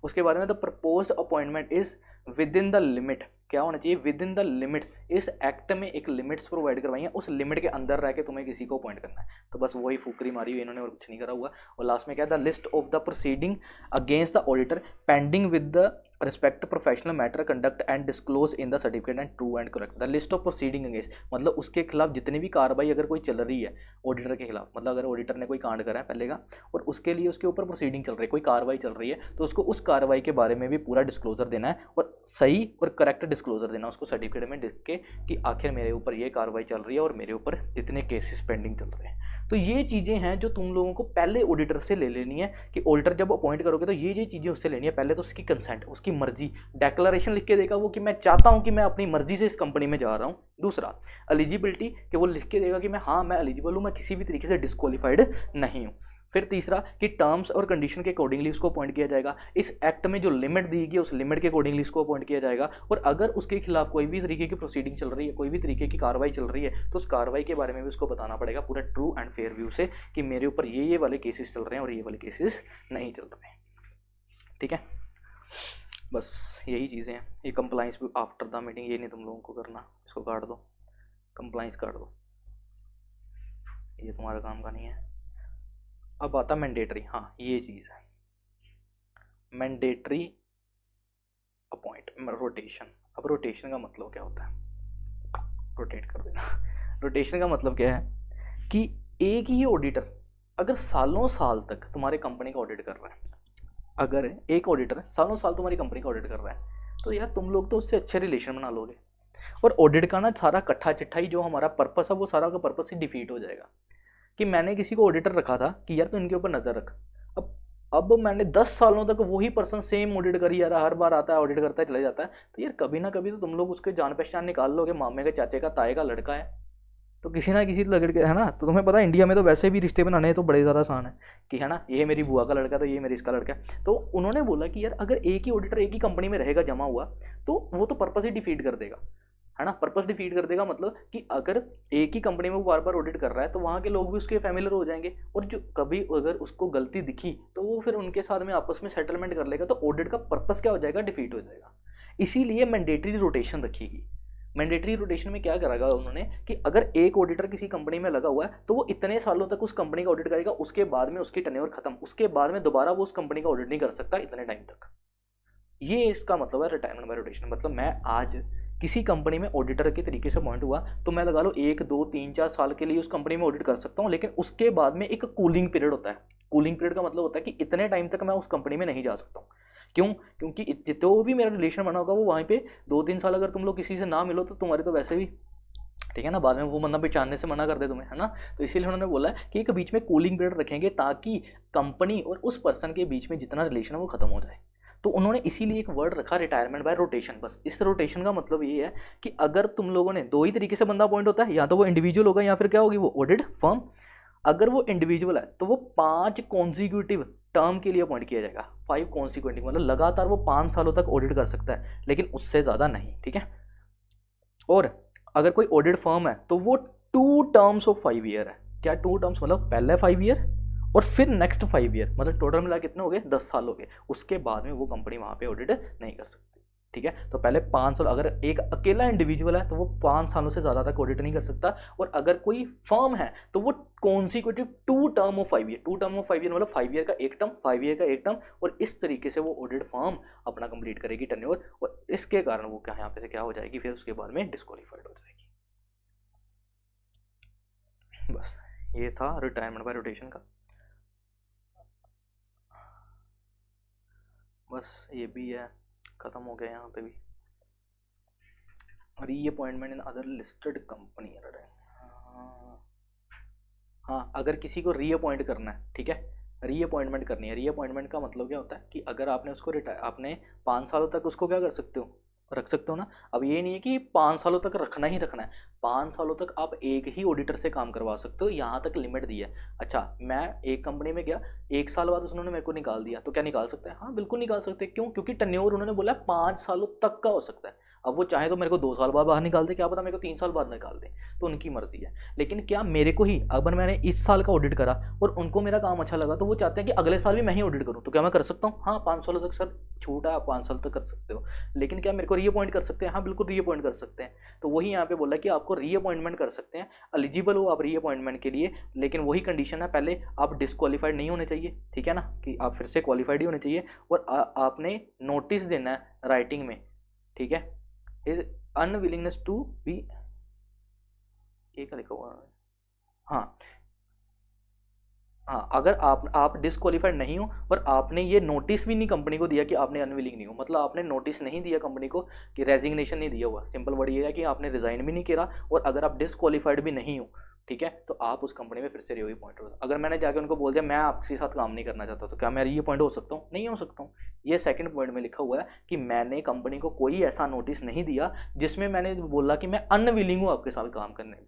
उसके बाद में the proposed appointment is with in the limit, क्या होना चाहिए, विद इन द लिमिट्स। इस एक्ट में एक लिमिट्स प्रोवाइड करवाई है, उस लिमिट के अंदर रह के तुम्हें किसी को अपॉइंट करना है। तो बस वही फुकरी मारी हुई इन्होंने और कुछ नहीं करा हुआ। और लास्ट में क्या है, the list of the proceeding against the auditor pending with the respect professional matter conduct and disclose in the certificate and true and correct. The list of proceeding against मतलब उसके खिलाफ जितनी भी कार्रवाई अगर कोई चल रही है ऑडिटर के खिलाफ, मतलब अगर ऑडिटर ने कोई कांड करा है पहले का और उसके लिए उसके ऊपर प्रोसीडिंग चल रही है, कोई कार्रवाई चल रही है, तो उसको उस कार्रवाई के बारे में भी पूरा डिस्क्लोजर देना है और सही और करेक्ट डिस्क्लोजर देना उसको सर्टिफिकेट में लिख के कि आखिर मेरे ऊपर ये कार्रवाई चल रही है और मेरे ऊपर इतने केसेस पेंडिंग चल रहे हैं। तो ये चीज़ें हैं जो तुम लोगों को पहले ऑडिटर से ले लेनी है कि ऑडिटर जब अपॉइंट करोगे तो ये चीज़ें उससे लेनी है। पहले तो उसकी कंसेंट, उसकी मर्जी, डिक्लेरेशन लिख के देगा वो कि मैं चाहता हूं कि मैं अपनी मर्जी से इस कंपनी में जा रहा हूं। दूसरा, एलिजिबिलिटी, कि वो लिख के देगा कि मैं एलिजिबल हूं, मैं किसी भी तरीके से डिस्क्वालीफाइड नहीं हूं। फिर तीसरा कि टर्म्स और कंडीशन के अकॉर्डिंगली उसको अपॉइंट किया जाएगा। इस एक्ट में जो लिमिट दी गई उस लिमिट के अकॉर्डिंगली उसको अपॉइंट किया जाएगा। और अगर उसके खिलाफ कोई भी तरीके की प्रोसीडिंग चल रही है, कोई भी तरीके की कार्रवाई चल रही है, तो उस कार्रवाई के बारे में भी उसको बताना पड़ेगा पूरा ट्रू एंड फेयर व्यू से कि मेरे ऊपर ये वाले केसेस चल रहे हैं और ये वाले केसेस नहीं चल रहे हैं, ठीक है। बस यही चीज़ें हैं। ये कंप्लाइंस भी आफ्टर द मीटिंग, ये नहीं तुम लोगों को करना, इसको काट दो, कंप्लाइंस काट दो, ये तुम्हारा काम का नहीं है। अब आता मैंडेटरी, हाँ ये चीज़ है मैंडेटरी अपॉइंट रोटेशन। अब रोटेशन का मतलब क्या होता है, रोटेट कर देना। रोटेशन का मतलब क्या है कि एक ही ऑडिटर अगर सालों साल तक तुम्हारे कंपनी का ऑडिट कर रहा है, अगर एक ऑडिटर सालों साल तुम्हारी कंपनी का ऑडिट कर रहा है, तो यार तुम लोग तो उससे अच्छे रिलेशन बना लोगे और ऑडिट का ना सारा कट्ठा चिट्ठा ही जो हमारा पर्पस है वो सारा का पर्पस ही डिफीट हो जाएगा। कि मैंने किसी को ऑडिटर रखा था कि यार तू इनके ऊपर नज़र रख, अब मैंने 10 सालों तक वही पर्सन सेम ऑडिट करी जा रहा, हर बार आता है ऑडिट करता है चले जाता है, तो यार कभी ना कभी तो तुम लोग उसके जान पहचान निकाल लोगे, मामे के चाचे का ताए का लड़का है, तो किसी ना किसी लड़के है ना। तो तुम्हें पता है इंडिया में तो वैसे भी रिश्ते बनाने तो बड़े ज़्यादा आसान है कि है ना, ये मेरी बुआ का लड़का तो ये मेरी इसका लड़का है। तो उन्होंने बोला कि यार अगर एक ही ऑडिटर एक ही कंपनी में रहेगा जमा हुआ, तो वो तो पर्पस ही डिफीट कर देगा, है ना। पर्पस डिफीट कर देगा मतलब कि अगर एक ही कंपनी में वो बार बार ऑडिट कर रहा है तो वहाँ के लोग भी उसके फैमिलियर हो जाएंगे, और जो कभी अगर उसको गलती दिखी तो वो फिर उनके साथ में आपस में सेटलमेंट कर लेगा, तो ऑडिट का पर्पस क्या हो जाएगा, डिफीट हो जाएगा। इसीलिए मैंडेटरी रोटेशन रखिएगी। मैंडेटरी रोटेशन में क्या करेगा उन्होंने कि अगर एक ऑडिटर किसी कंपनी में लगा हुआ है तो वो इतने सालों तक उस कंपनी का ऑडिट करेगा, उसके बाद में उसकी टेन्योर खत्म, उसके बाद में दोबारा वो उस कंपनी का ऑडिट नहीं कर सकता इतने टाइम तक। ये इसका मतलब है रिटायरमेंट बाय रोटेशन। मतलब मैं आज किसी कंपनी में ऑडिटर के तरीके से अपॉइंट हुआ तो मैं लगा लो 1 2 3 4 साल के लिए उस कंपनी में ऑडिट कर सकता हूँ, लेकिन उसके बाद में एक कूलिंग पीरियड होता है। कूलिंग पीरियड का मतलब होता है कि इतने टाइम तक मैं उस कंपनी में नहीं जा सकता हूँ। क्यों? क्योंकि जो भी मेरा रिलेशन बना होगा वो वहीं पे 2 3 साल अगर तुम लोग किसी से ना मिलो तो तुम्हारे तो वैसे भी ठीक है ना, बाद में वो बंदा पहचानने से मना कर दे तुम्हें, है ना। तो इसीलिए उन्होंने बोला कि एक बीच में कूलिंग पीरियड रखेंगे ताकि कंपनी और उस पर्सन के बीच में जितना रिलेशन है वो खत्म हो जाए। तो उन्होंने इसीलिए एक वर्ड रखा रिटायरमेंट बाय रोटेशन। बस इस रोटेशन का मतलब ये है कि अगर तुम लोगों ने दो ही तरीके से बंदा अपॉइंट होता है, या तो वो इंडिविजुअल होगा या फिर क्या होगी वो ऑडिट फर्म। अगर वो इंडिविजुअल है तो वो 5 कॉन्जिक्यूटिव टर्म के लिए अपॉइंट किया जाएगा। 5 कॉन्सिक्यूटिव मतलब लगातार वो 5 सालों तक ऑडिट कर सकता है, लेकिन उससे ज़्यादा नहीं, ठीक है। और अगर कोई ऑडिट फर्म है तो वो 2 टर्म्स ऑफ 5 ईयर है। क्या 2 टर्म्स मतलब पहले 5 ईयर और फिर नेक्स्ट 5 ईयर, मतलब टोटल मिला कितने हो गए, 10 साल हो गए। उसके बाद में वो कंपनी वहाँ पे ऑडिट नहीं कर सकती, ठीक है। तो पहले 5 साल, अगर एक अकेला इंडिविजुअल है तो वो 5 सालों से ज़्यादा तक ऑडिट नहीं कर सकता, और अगर कोई फर्म है तो वो consecutive 2 term of 5 year. 2 term of 5 year मतलब 5 ईयर का एक टर्म, 5 ईयर का एक टर्म, और इस तरीके से वो ऑडिट फर्म अपना कंप्लीट करेगी टेन्योर, और इसके कारण वो क्या यहाँ पे से क्या हो जाएगी, फिर उसके बाद में डिस्क्वालीफाइड हो जाएगी। बस ये था रिटायरमेंट बाय रोटेशन का। बस ये भी है, ख़त्म हो गया यहाँ पे भी। Reappointment in other listed company. हाँ, अगर किसी को रीअपॉइंट करना है, ठीक है, रीअपॉइंटमेंट करनी है। रीअपॉइंटमेंट का मतलब क्या होता है कि अगर आपने उसको आपने 5 सालों तक उसको क्या कर सकते हो, रख सकते हो ना। अब ये नहीं है कि 5 सालों तक रखना ही रखना है, 5 सालों तक आप एक ही ऑडिटर से काम करवा सकते हो, यहाँ तक लिमिट दी है। अच्छा, मैं एक कंपनी में गया, 1 साल बाद उन्होंने मेरे को निकाल दिया, तो क्या निकाल सकते हैं? हाँ बिल्कुल निकाल सकते हैं। क्यों? क्योंकि टेन्योर उन्होंने बोला 5 सालों तक का हो सकता है। अब वो चाहे तो मेरे को 2 साल बाद बाहर निकाल दे, क्या पता मेरे को 3 साल बाद निकाल दे, तो उनकी मर्जी है। लेकिन क्या मेरे को ही, अगर मैंने इस साल का ऑडिट करा और उनको मेरा काम अच्छा लगा, तो वो चाहते हैं कि अगले साल भी मैं ही ऑडिट करूँ, तो क्या मैं कर सकता हूँ? हाँ, 5 सालों तक सर छूट है, आप 5 साल तक कर सकते हो। लेकिन क्या मेरे को रीअपॉइंट कर सकते हैं? हाँ बिल्कुल रीअपॉइंट कर सकते हैं। तो वही यहाँ पे बोला कि आपको रीअपॉइंटमेंट कर सकते हैं, एलिजिबल हो आप रीअपॉइंटमेंट के लिए, लेकिन वही कंडीशन है, पहले आप डिसक्वालीफाइड नहीं होने चाहिए, ठीक है ना, कि आप फिर से क्वालिफाइड ही होने चाहिए, और आपने नोटिस देना है राइटिंग में, ठीक है। इज अनविलिंगनेस टू बी, ये क्या लिखा हुआ है? हाँ हाँ, अगर आप डिसक्वालीफाइड नहीं हो और आपने ये नोटिस भी नहीं कंपनी को दिया कि आपने अनविलिंग नहीं हो, मतलब आपने नोटिस नहीं दिया कंपनी को कि रेजिग्नेशन नहीं दिया हुआ, सिंपल वर्ड ये है कि आपने रिजाइन भी नहीं किया, और अगर आप डिसक्वालीफाइड भी नहीं हो, ठीक है, तो आप उस कंपनी में फिर से रीअपॉइंट हो। अगर मैंने जाकर उनको बोल दिया मैं आपके साथ काम नहीं करना चाहता, तो क्या मैं रीअपॉइंट हो सकता हूँ? नहीं हो सकता हूँ। ये सेकंड पॉइंट में लिखा हुआ है कि मैंने कंपनी को कोई ऐसा नोटिस नहीं दिया जिसमें मैंने बोला कि मैं अनविलिंग हूँ आपके साथ काम करने में,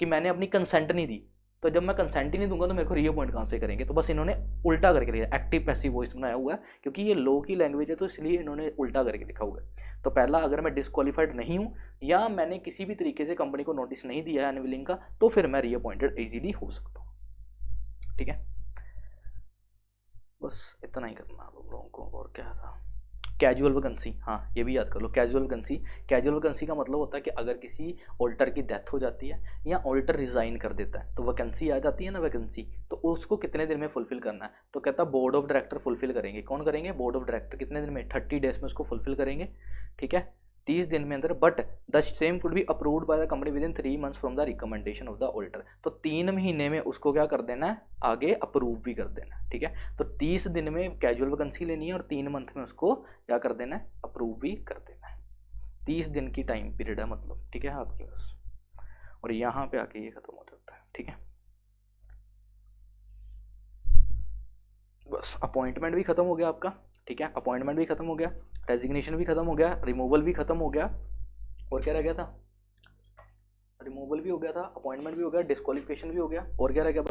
कि मैंने अपनी कंसेंट नहीं दी। तो जब मैं कंसेंट ही नहीं दूंगा तो मेरे को रीअपॉइंट कहाँ से करेंगे? तो बस इन्होंने उल्टा करके लिखा, एक्टिव पैसिव वॉइस बनाया हुआ है, क्योंकि ये लो की लैंग्वेज है तो इसलिए इन्होंने उल्टा करके लिखा हुआ है। तो पहला, अगर मैं डिसक्वालीफाइड नहीं हूँ या मैंने किसी भी तरीके से कंपनी को नोटिस नहीं दिया है अनविलिंग का, तो फिर मैं रीअपॉइंटेड इजीली हो सकता हूँ, ठीक है। बस इतना ही करना आप लोगों को। और क्या था? कैजुअल वैकेंसी, हाँ ये भी याद कर लो। कैजुअल वैकेंसी, कैजुअल वैकेंसी का मतलब होता है कि अगर किसी ऑडिटर की डेथ हो जाती है या ऑडिटर रिजाइन कर देता है, तो वैकेंसी आ जाती है ना, वैकेंसी, तो उसको कितने दिन में फुलफिल करना है? तो कहता है बोर्ड ऑफ डायरेक्टर फुलफिल करेंगे। कौन करेंगे? Board of director. कितने दिन में? 30 डेज में उसको फुलफिल करेंगे, ठीक है, 30 दिन में अंदर। But the same could be approved by the company with in 3 months from the recommendation of the auditor. तो 3 महीने में उसको क्या कर देना है? आगे अप्रूव भी कर देना है, ठीक है। तो 30 दिन में कैजुअल वैकेंसी लेनी है और 3 मंथ में उसको क्या कर देना है? अप्रूव भी कर देना है। 30 दिन की टाइम पीरियड है मतलब, ठीक है आपके पास। और यहाँ पे आके ये खत्म हो जाता है, ठीक है। बस अपॉइंटमेंट भी खत्म हो गया आपका, ठीक है, अपॉइंटमेंट भी खत्म हो गया, रेजिग्नेशन भी खत्म हो गया, रिमूवल भी खत्म हो गया, और क्या रह गया था, रिमूवल भी हो गया था, अपॉइंटमेंट भी हो गया, डिस्क्वालिफिकेशन भी हो गया, और क्या रह गया,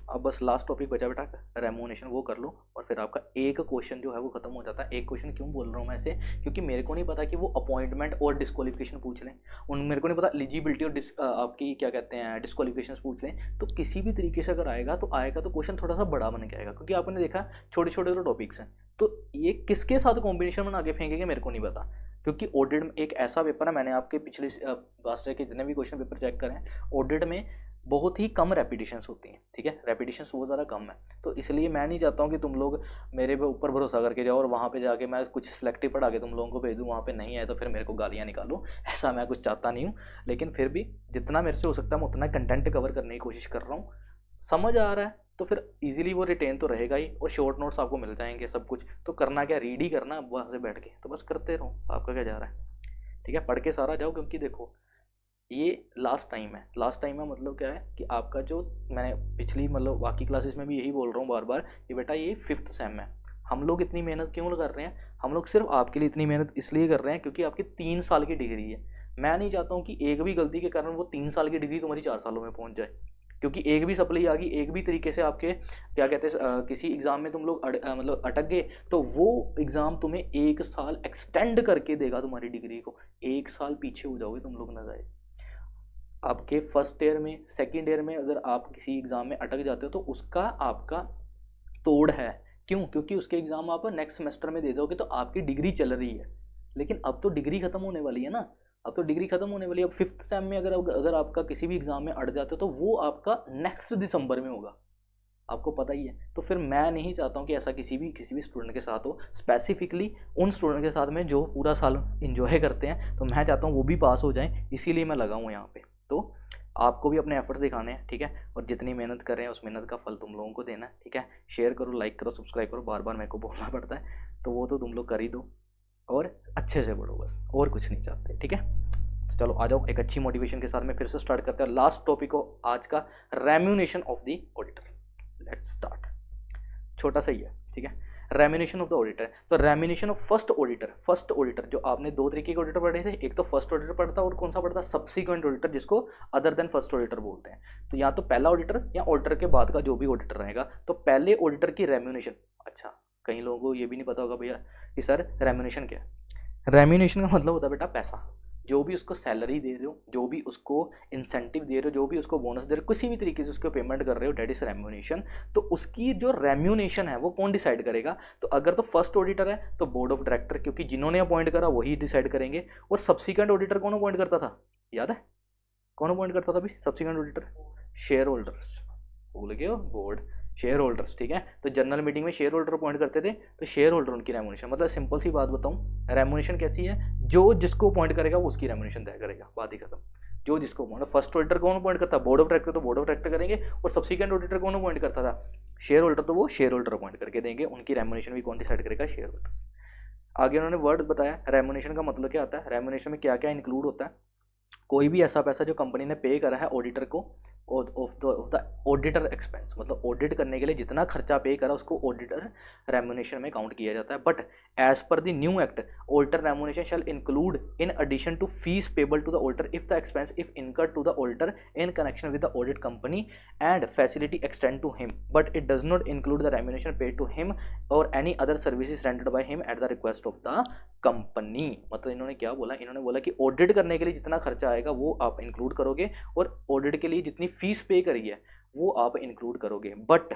अब बस लास्ट टॉपिक बचा बेटा रेमोनेशन, वो कर लो और फिर आपका एक क्वेश्चन जो है वो खत्म हो जाता है। एक क्वेश्चन क्यों बोल रहा हूँ मैं ऐसे, क्योंकि मेरे को नहीं पता कि वो अपॉइंटमेंट और डिस्क्वालिफिकेशन पूछ लें, उन मेरे को नहीं पता एलिजिबिलिटी और आपकी क्या कहते हैं डिस्क्वालिफिकेशन पूछ लें, तो किसी भी तरीके से अगर आएगा तो क्वेश्चन थोड़ा सा बड़ा बन के आएगा, क्योंकि आपने देखा छोटे छोटे जो टॉपिक्स हैं, तो ये किसके साथ कॉम्बिनेशन बना के फेंकेंगे मेरे को नहीं पता, क्योंकि ऑडिट में एक ऐसा पेपर है, मैंने आपके पिछले लास्ट ईयर के जितने भी क्वेश्चन पेपर चेक करें, ऑडिट में बहुत ही कम रेपिटेशंस होती हैं, ठीक है, रेपिटेशंस बहुत ज़्यादा कम है, तो इसलिए मैं नहीं चाहता हूँ कि तुम लोग मेरे ऊपर भरोसा करके जाओ और वहाँ पे जाके मैं कुछ सिलेक्टिव पढ़ा के तुम लोगों को भेज दूँ, वहाँ पे नहीं आए तो फिर मेरे को गालियाँ निकालो, ऐसा मैं कुछ चाहता नहीं हूँ। लेकिन फिर भी जितना मेरे से हो सकता है मैं उतना कंटेंट कवर करने की कोशिश कर रहा हूँ, समझ आ रहा है तो फिर इजीली वो रिटेन तो रहेगा ही, और शॉर्ट नोट्स आपको मिल जाएंगे, सब कुछ तो करना क्या, रीड ही करना वहाँ से बैठ के, तो बस करते रहो, आपका क्या जा रहा है, ठीक है, पढ़ के सारा जाओ, क्योंकि देखो ये लास्ट टाइम है, लास्ट टाइम है मतलब क्या है कि आपका जो मैंने पिछली मतलब बाकी क्लासेस में भी यही बोल रहा हूँ बार बार कि बेटा ये 5th सेम है, हम लोग इतनी मेहनत क्यों कर रहे हैं, हम लोग सिर्फ आपके लिए इतनी मेहनत इसलिए कर रहे हैं क्योंकि आपकी 3 साल की डिग्री है, मैं नहीं चाहता हूँ कि एक भी गलती के कारण वो 3 साल की डिग्री तुम्हारी 4 सालों में पहुँच जाए, क्योंकि एक भी सप्ली आ गई, एक भी तरीके से आपके क्या कहते हैं किसी एग्ज़ाम में तुम लोग मतलब अटक गए, तो वो एग्ज़ाम तुम्हें 1 साल एक्सटेंड करके देगा तुम्हारी डिग्री को, 1 साल पीछे हो जाओगे तुम लोग, ना जाए आपके फर्स्ट ईयर में सेकंड ईयर में अगर आप किसी एग्ज़ाम में अटक जाते हो तो उसका आपका तोड़ है, क्यों, क्योंकि उसके एग्ज़ाम आप नेक्स्ट सेमेस्टर में दे दोगे तो आपकी डिग्री चल रही है, लेकिन अब तो डिग्री खत्म होने वाली है ना, अब तो डिग्री खत्म होने वाली है, अब 5th सेम में अगर आपका किसी भी एग्ज़ाम में अट जाते हो तो वो आपका नेक्स्ट दिसंबर में होगा, आपको पता ही है, तो फिर मैं नहीं चाहता हूँ कि ऐसा किसी भी स्टूडेंट के साथ हो, स्पेसिफिकली उन स्टूडेंट के साथ में जो पूरा साल इंजॉय करते हैं, तो मैं चाहता हूँ वो भी पास हो जाएं, इसीलिए मैं लगा हूँ यहाँ पे, तो आपको भी अपने एफर्ट्स दिखाने हैं, ठीक है, और जितनी मेहनत कर रहे हैं उस मेहनत का फल तुम लोगों को देना है, ठीक है, शेयर करो, लाइक करो, सब्सक्राइब करो, बार बार मेरे को बोलना पड़ता है, तो वो तो तुम लोग कर ही दो, और अच्छे से बढ़ो, बस और कुछ नहीं चाहते, ठीक है, तो चलो आ जाओ एक अच्छी मोटिवेशन के साथ में फिर से स्टार्ट करते हैं लास्ट टॉपिक को आज का, रेम्यूनेशन of the auditor, let's start, छोटा सा ही है, ठीक है, रेम्यूनेशन ऑफ द ऑडिटर, तो रेम्यूनेशन ऑफ फर्स्ट ऑडिटर जो आपने दो तरीके के ऑडिटर पढ़े थे, एक तो फर्स्ट ऑडिटर पढ़ता और कौन सा पढ़ता सब्सिक्वेंट ऑडिटर, जिसको अदर देन फर्स्ट ऑडिटर बोलते हैं, तो या तो पहला ऑडिटर या ऑडिटर के बाद का जो भी ऑडिटर रहेगा, तो पहले ऑडिटर की रेम्यूनेशन, अच्छा कई लोगों को ये भी नहीं पता होगा भैया कि सर रेम्यूनेशन क्या है, रेम्यूनेशन का मतलब होता है बेटा पैसा, जो भी उसको सैलरी दे रहे हो, जो भी उसको इंसेंटिव दे रहे हो, जो भी उसको बोनस दे रहे हो, किसी भी तरीके से उसको पेमेंट कर रहे हो, डेट इज रेम्यूनेशन, तो उसकी जो रेम्यूनेशन है वो कौन डिसाइड करेगा, तो अगर तो फर्स्ट ऑडिटर है तो बोर्ड ऑफ डायरेक्टर, क्योंकि जिन्होंने अपॉइंट करा वही डिसाइड करेंगे, और सब्सिक्वेंट ऑडिटर कौन अपॉइंट करता था, याद है कौन अपॉइंट करता था भाई सब्सिक्वेंट ऑडिटर, शेयर होल्डर्स, भूल गए हो, बोर्ड, शेयर होल्डर्स, ठीक है, तो जनरल मीटिंग में शेयर होल्डर अपॉइंट करते थे, तो शेयर होल्डर उनकी रेम्यूनेशन, मतलब सिंपल सी बात बताऊं, रेम्यूनेशन कैसी है, जो जिसको अपॉइंट करेगा वो उसकी रेम्यूनेशन तय करेगा, बात ही खत्म, जो जिसको मतलब फर्स्ट ऑडिटर कौन अपॉइंट करता है, बोर्ड ऑफ डायरेक्टर, तो बोर्ड ऑफ डायरेक्टर करेंगे, और सब्सिक्वेंट ऑडिटर कौन अपॉइंट करता था, शेयर होल्डर, तो वो शेयर होल्डर अपॉइंट करके देंगे, उनकी रेम्यूनेशन भी कौन डिसाइड करेगा, शेयर होल्डर्स। आगे उन्होंने वर्ड बताया रेम्यूनेशन का मतलब क्या आता है, रेम्यूनेशन में क्या क्या इंक्लूड होता है, कोई भी ऐसा पैसा जो कंपनी ने पे करा है ऑडिटर को, ऑफ द ऑडिटर एक्सपेंस, मतलब ऑडिट करने के लिए जितना खर्चा पे करा उसको ऑडिटर रेम्यूनेशन में काउंट किया जाता है, but as per the new act auditor remuneration shall include in addition to fees payable to the auditor if the expense if incurred to the auditor in connection with the audit company and facility extend to him, but it does not include the remuneration paid to him और any other services rendered by him at the request of the company. मतलब इन्होंने क्या बोला, इन्होंने बोला कि audit करने के लिए जितना खर्चा आएगा वो आप इंक्लूड करोगे, और ऑडिट के लिए जितनी फीस पे करी है वो आप इंक्लूड करोगे, बट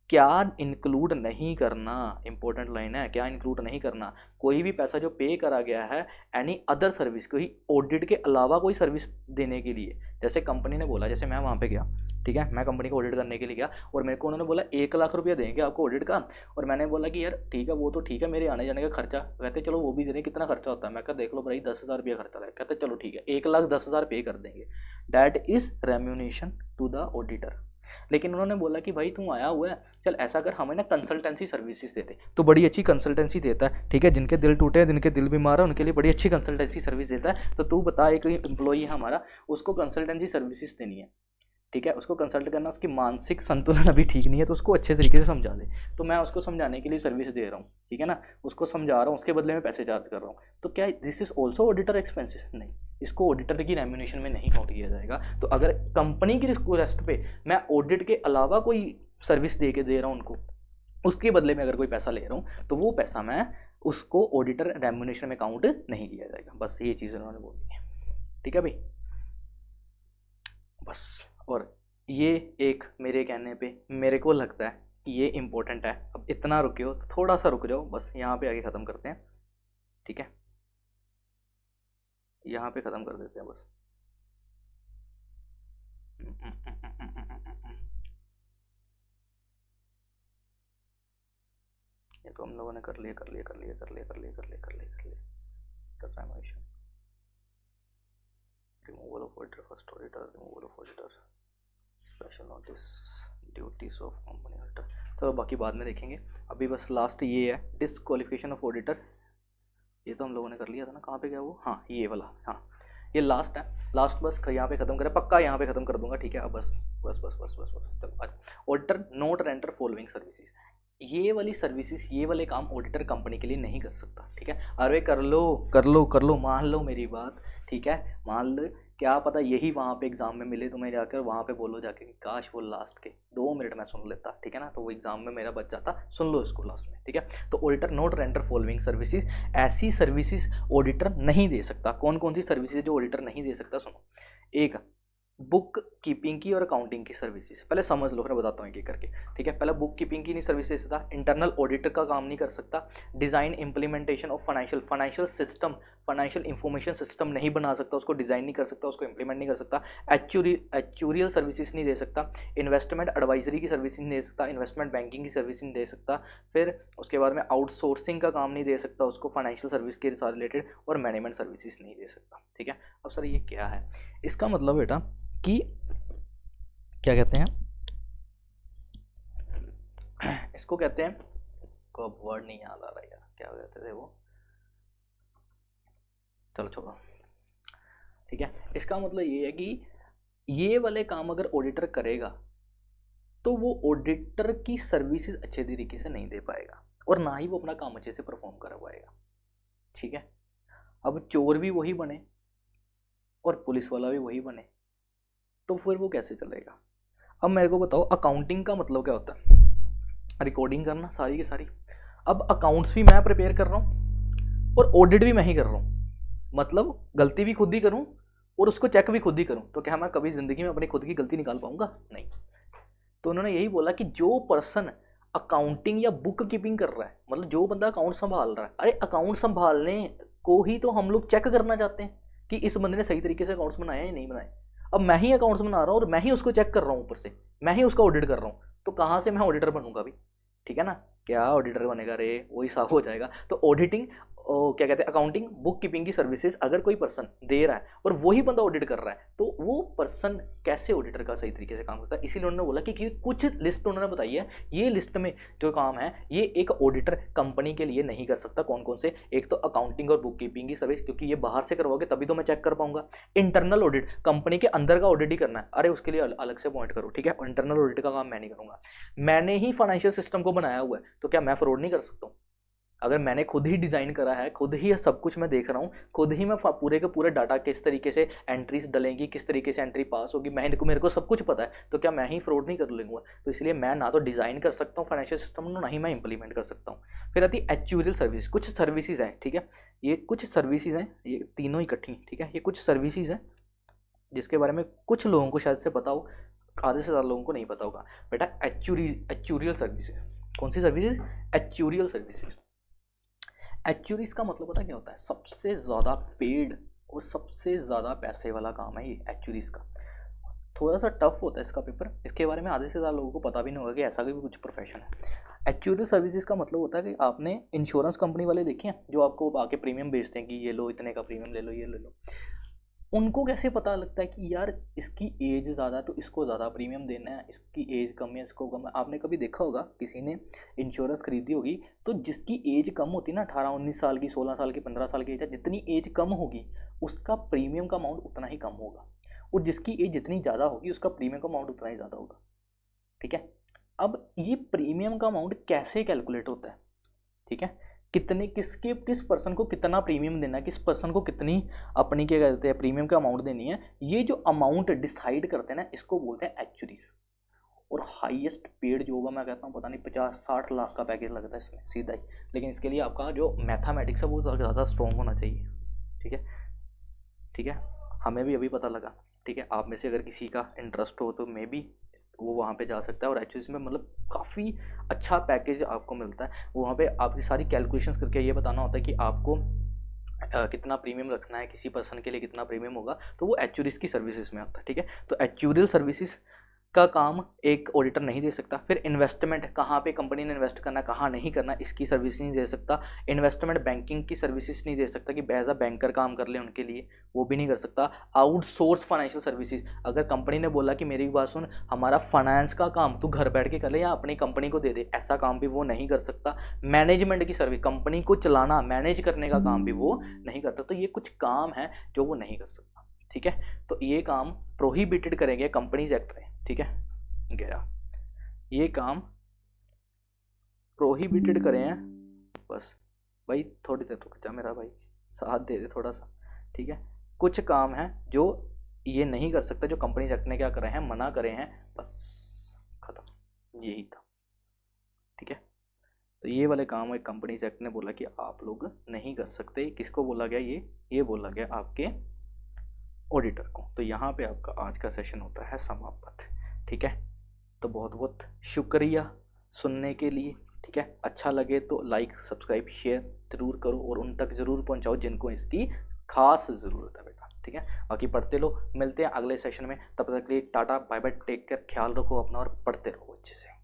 क्या इंक्लूड नहीं करना, इंपॉर्टेंट लाइन है, क्या इंक्लूड नहीं करना, कोई भी पैसा जो पे करा गया है एनी अदर सर्विस, कोई ऑडिट के अलावा कोई सर्विस देने के लिए, जैसे कंपनी ने बोला, जैसे मैं वहाँ पे गया, ठीक है, मैं कंपनी को ऑडिट करने के लिए गया और मेरे को उन्होंने बोला 1 लाख रुपया देंगे आपको ऑडिट का, और मैंने बोला कि यार ठीक है वो तो ठीक है, मेरे आने जाने का खर्चा, कहते चलो वो भी दे दें, कितना खर्चा होता है, मैं कहा देख लो भाई 10,000 रुपया खर्चा है, कहते चलो ठीक है 1,10,000 पे कर देंगे, that is remuneration to the auditor. लेकिन उन्होंने बोला कि भाई तू आया हुआ है, चल ऐसा कर हमें ना कंसल्टेंसी सर्विसेज देते, तो बड़ी अच्छी कंसल्टेंसी देता है, ठीक है, जिनके दिल टूटे हैं, जिनके दिल बीमार है, उनके लिए बड़ी अच्छी कंसल्टेंसी सर्विस देता है, तो तू बता एक एम्प्लॉई है हमारा, उसको कंसल्टेंसी सर्विसेज देनी है, ठीक है, उसको कंसल्ट करना, उसकी मानसिक संतुलन अभी ठीक नहीं है तो उसको अच्छे तरीके से समझा दे। तो मैं उसको समझाने के लिए सर्विस दे रहा हूँ, ठीक है ना, उसको समझा रहा हूँ, उसके बदले में पैसे चार्ज कर रहा हूँ। तो क्या this is also auditor expenses? नहीं, इसको ऑडिटर की रेम्यूनेशन में नहीं काउंट किया जाएगा। तो अगर कंपनी की रिक्वेस्ट पे मैं ऑडिट के अलावा कोई सर्विस दे के दे रहा हूँ उनको, उसके बदले में अगर कोई पैसा ले रहा हूँ तो वो पैसा मैं उसको ऑडिटर रेम्यूनेशन में काउंट नहीं किया जाएगा। बस ये चीज़ उन्होंने बोली है, ठीक है भाई, बस। और ये एक मेरे कहने पे मेरे को लगता है कि ये इंपॉर्टेंट है। अब इतना रुके हो तो थोड़ा सा रुक जाओ, बस यहाँ पे आगे ख़त्म करते हैं, ठीक है, यहाँ पे ख़त्म कर देते हैं बस। ये तो हम लोगों ने कर लिया कर लिया कर लिया कर लिया कर लिया कर लिया कर लिया कर लिया। Removal of auditor, first auditor, removal of auditor, special notice, duties of company auditor, तो बाकी बाद में देखेंगे। अभी बस लास्ट ये है डिस्क्वालिफिकेशन ऑफ ऑडिटर, ये तो हम लोगों ने कर लिया था ना, कहाँ पे गया वो, हाँ ये वाला, हाँ ये लास्ट है, लास्ट बस यहाँ पे खत्म करें, पक्का यहाँ पे खत्म कर दूंगा, ठीक है। अब बस बस बस बस बस बस चलो आज auditor note render following services, ये वाली सर्विसेज, ये वाले काम ऑडिटर कंपनी के लिए नहीं कर सकता, ठीक है। अरे कर लो कर लो कर लो, मान लो मेरी बात, ठीक है, मान लो, क्या पता यही वहाँ पे एग्जाम में मिले तुम्हें, जाकर वहाँ पे बोलो जाके कि काश वो लास्ट के 2 मिनट में सुन लेता, ठीक है ना, तो वो एग्जाम में मेरा बच जाता, सुन लो इसको लास्ट में, ठीक है। तो auditor note render following services, ऐसी सर्विसेज ऑडिटर नहीं दे सकता। कौन कौन सी सर्विसेज जो ऑडिटर नहीं दे सकता, सुनो। एक, बुक कीपिंग की और अकाउंटिंग की सर्विसेज, पहले समझ लो, फिर बताता हूँ एक एक करके, ठीक है। पहले बुक कीपिंग की नहीं सर्विस दे सकता, इंटरनल ऑडिटर का काम नहीं कर सकता, design implementation of financial system, financial information system नहीं बना सकता, उसको डिज़ाइन नहीं कर सकता, उसको इंप्लीमेंट नहीं कर सकता, एक्चुरियल सर्विसेज नहीं दे सकता, इन्वेस्टमेंट एडवाइजरी की सर्विस नहीं दे सकता, इन्वेस्टमेंट बैंकिंग की सर्विस नहीं दे सकता, फिर उसके बाद में आउटसोर्सिंग का काम नहीं दे सकता उसको फाइनेंशियल सर्विस के साथ रिलेटेड, और मैनेजमेंट सर्विसेज नहीं दे सकता, ठीक है। अब सर ये क्या है, इसका मतलब बेटा कि क्या कहते हैं इसको, कहते हैं को अब वर्ड नहीं याद आ रहा यार, क्या कहते थे वो, चलो छोड़ो, ठीक है। इसका मतलब ये है कि ये वाले काम अगर ऑडिटर करेगा तो वो ऑडिटर की सर्विसेज अच्छे तरीके से नहीं दे पाएगा, और ना ही वो अपना काम अच्छे से परफॉर्म कर पाएगा, ठीक है। अब चोर भी वही बने और पुलिस वाला भी वही बने, तो फिर वो कैसे चलेगा। अब मेरे को बताओ, अकाउंटिंग का मतलब क्या होता है, रिकॉर्डिंग करना सारी की सारी। अब अकाउंट्स भी मैं प्रिपेयर कर रहा हूँ और ऑडिट भी मैं ही कर रहा हूँ, मतलब गलती भी खुद ही करूँ और उसको चेक भी खुद ही करूँ, तो क्या मैं कभी ज़िंदगी में अपनी खुद की गलती निकाल पाऊंगा? नहीं। तो उन्होंने यही बोला कि जो पर्सन अकाउंटिंग या बुक कीपिंग कर रहा है, मतलब जो बंदा अकाउंट संभाल रहा है, अरे अकाउंट संभालने को ही तो हम लोग चेक करना चाहते हैं कि इस बंदे ने सही तरीके से अकाउंट्स बनाए या नहीं बनाए। अब मैं ही अकाउंट्स बना रहा हूँ और मैं ही उसको चेक कर रहा हूँ, ऊपर से मैं ही उसका ऑडिट कर रहा हूँ, तो कहाँ से मैं ऑडिटर बनूंगा अभी, ठीक है ना। क्या ऑडिटर बनेगा रे, वही साफ हो जाएगा। तो ऑडिटिंग, क्या कहते हैं, अकाउंटिंग बुक कीपिंग की सर्विसेज अगर कोई पर्सन दे रहा है और वही बंदा ऑडिट कर रहा है, तो वो पर्सन कैसे ऑडिटर का सही तरीके से काम करता है। इसीलिए उन्होंने बोला कि कुछ लिस्ट उन्होंने बताई है, ये लिस्ट में जो काम है ये एक ऑडिटर कंपनी के लिए नहीं कर सकता। कौन कौन से, एक तो अकाउंटिंग और बुक कीपिंग की सर्विस, क्योंकि ये बाहर से करवाओगे तभी तो मैं चेक कर पाऊंगा। इंटरनल ऑडिट, कंपनी के अंदर का ऑडिट ही करना है, अरे उसके लिए अलग से पॉइंट करो, ठीक है। इंटरनल ऑडिट का काम मैं नहीं करूंगा, मैंने ही फाइनेंशियल सिस्टम को बनाया हुआ है, तो क्या मैं फ्रॉड नहीं कर सकता हूँ? अगर मैंने खुद ही डिज़ाइन करा है, खुद ही सब कुछ मैं देख रहा हूँ, खुद ही मैं पूरे के पूरे डाटा किस तरीके से एंट्रीज डलेंगी, किस तरीके से एंट्री पास होगी, मेरे को सब कुछ पता है, तो क्या मैं ही फ्रॉड नहीं कर लूँगा? तो इसलिए मैं ना तो डिज़ाइन कर सकता हूँ फाइनेंशियल सिस्टम, ना ही मैं इंप्लीमेंट कर सकता हूँ। फिर आती है एक्चुरियल सर्विस, कुछ सर्विसेज हैं, ठीक है, ये कुछ सर्विसेज हैं, ये तीनों इकट्ठी, ठीक है। ये कुछ सर्विसेज हैं जिसके बारे में कुछ लोगों को शायद से पता हो, आधे से ज़्यादा लोगों को नहीं पता होगा। बेटा एक्चुरियल सर्विसेज, कौन सी सर्विसेज? Actuarial services. एक्चुअरीज का मतलब पता क्या होता है? सबसे ज़्यादा पेड और सबसे ज़्यादा पैसे वाला काम है ये एक्चुअरीज का। थोड़ा सा टफ होता है इसका पेपर, इसके बारे में आधे से ज़्यादा लोगों को पता भी नहीं होगा कि ऐसा भी कुछ प्रोफेशन है। एक्चुअरी सर्विसेज का मतलब होता है कि आपने इंश्योरेंस कंपनी वाले देखे हैं जो आपको आके प्रीमियम बेचते हैं कि ये लो इतने का प्रीमियम ले लो, ये ले लो। उनको कैसे पता लगता है कि यार इसकी एज ज़्यादा तो इसको ज़्यादा प्रीमियम देना है, इसकी एज कम है इसको कम है। आपने कभी देखा होगा किसी ने इंश्योरेंस खरीदी होगी, तो जिसकी एज कम होती है ना, 18-19 साल की, 16 साल की, 15 साल की एज है, जितनी एज कम होगी उसका प्रीमियम का अमाउंट उतना ही कम होगा। और जिसकी एज जितनी ज़्यादा होगी उसका प्रीमियम का अमाउंट उतना ही ज़्यादा होगा। ठीक है, अब ये प्रीमियम का अमाउंट कैसे कैलकुलेट होता है, ठीक है, किस पर्सन को कितना प्रीमियम देना है, किस पर्सन को कितनी अपनी क्या कहते हैं प्रीमियम का अमाउंट देनी है, ये जो अमाउंट डिसाइड करते हैं ना इसको बोलते हैं एक्चुअरीज। और हाईएस्ट पेड जो होगा मैं कहता हूँ पता नहीं 50-60 लाख का पैकेज लगता है इसमें सीधा ही, लेकिन इसके लिए आपका जो मैथमेटिक्स है वो ज़्यादा स्ट्रॉन्ग होना चाहिए। ठीक है, ठीक है, हमें भी अभी पता लगा। ठीक है, आप में से अगर किसी का इंटरेस्ट हो तो मे बी वो वहाँ पे जा सकता है, और एक्चुअली में मतलब काफ़ी अच्छा पैकेज आपको मिलता है। वहाँ पे आपकी सारी कैलकुलेशंस करके ये बताना होता है कि आपको कितना प्रीमियम रखना है, किसी पर्सन के लिए कितना प्रीमियम होगा, तो वो एक्चुअरीज की सर्विसेज में आता है। ठीक है, तो एक्चुअरियल सर्विसेज का काम एक ऑडिटर नहीं दे सकता। फिर इन्वेस्टमेंट, कहाँ पे कंपनी ने इन्वेस्ट करना, कहाँ नहीं करना, इसकी सर्विस नहीं दे सकता। इन्वेस्टमेंट बैंकिंग की सर्विसेज नहीं दे सकता कि एज अ बैंकर काम कर ले उनके लिए, वो भी नहीं कर सकता। आउटसोर्स फाइनेंशियल सर्विसेज, अगर कंपनी ने बोला कि मेरी बात सुन हमारा फाइनेंस का काम तू घर बैठ के कर ले या अपनी कंपनी को दे दे, ऐसा काम भी वो नहीं कर सकता। मैनेजमेंट की सर्विस, कंपनी को चलाना मैनेज करने का काम भी वो नहीं करता। तो ये कुछ काम है जो वो नहीं कर सकता। ठीक है, तो ये काम प्रोहिबिटेड करेंगे कंपनीज एक्ट में। ठीक है, गया ये काम प्रोहिबिटेड करें हैं बस। भाई थोड़ी देर रुक जा मेरा भाई, साथ दे दे थोड़ा सा। ठीक है, कुछ काम है जो ये नहीं कर सकता, जो कंपनी एक्ट ने क्या करे हैं, मना करे हैं, बस खत्म, यही था। ठीक है, तो ये वाले काम एक कंपनीज एक्ट ने बोला कि आप लोग नहीं कर सकते। किसको बोला गया, ये बोला गया आपके ऑडिटर को। तो यहाँ पे आपका आज का सेशन होता है समाप्त। ठीक है, तो बहुत बहुत शुक्रिया सुनने के लिए। ठीक है, अच्छा लगे तो लाइक सब्सक्राइब शेयर ज़रूर करो और उन तक ज़रूर पहुँचाओ जिनको इसकी खास ज़रूरत है बेटा। ठीक है, बाकी पढ़ते लो, मिलते हैं अगले सेशन में। तब तक के लिए tata bye bye, take care, ख्याल रखो अपना और पढ़ते रहो अच्छे से।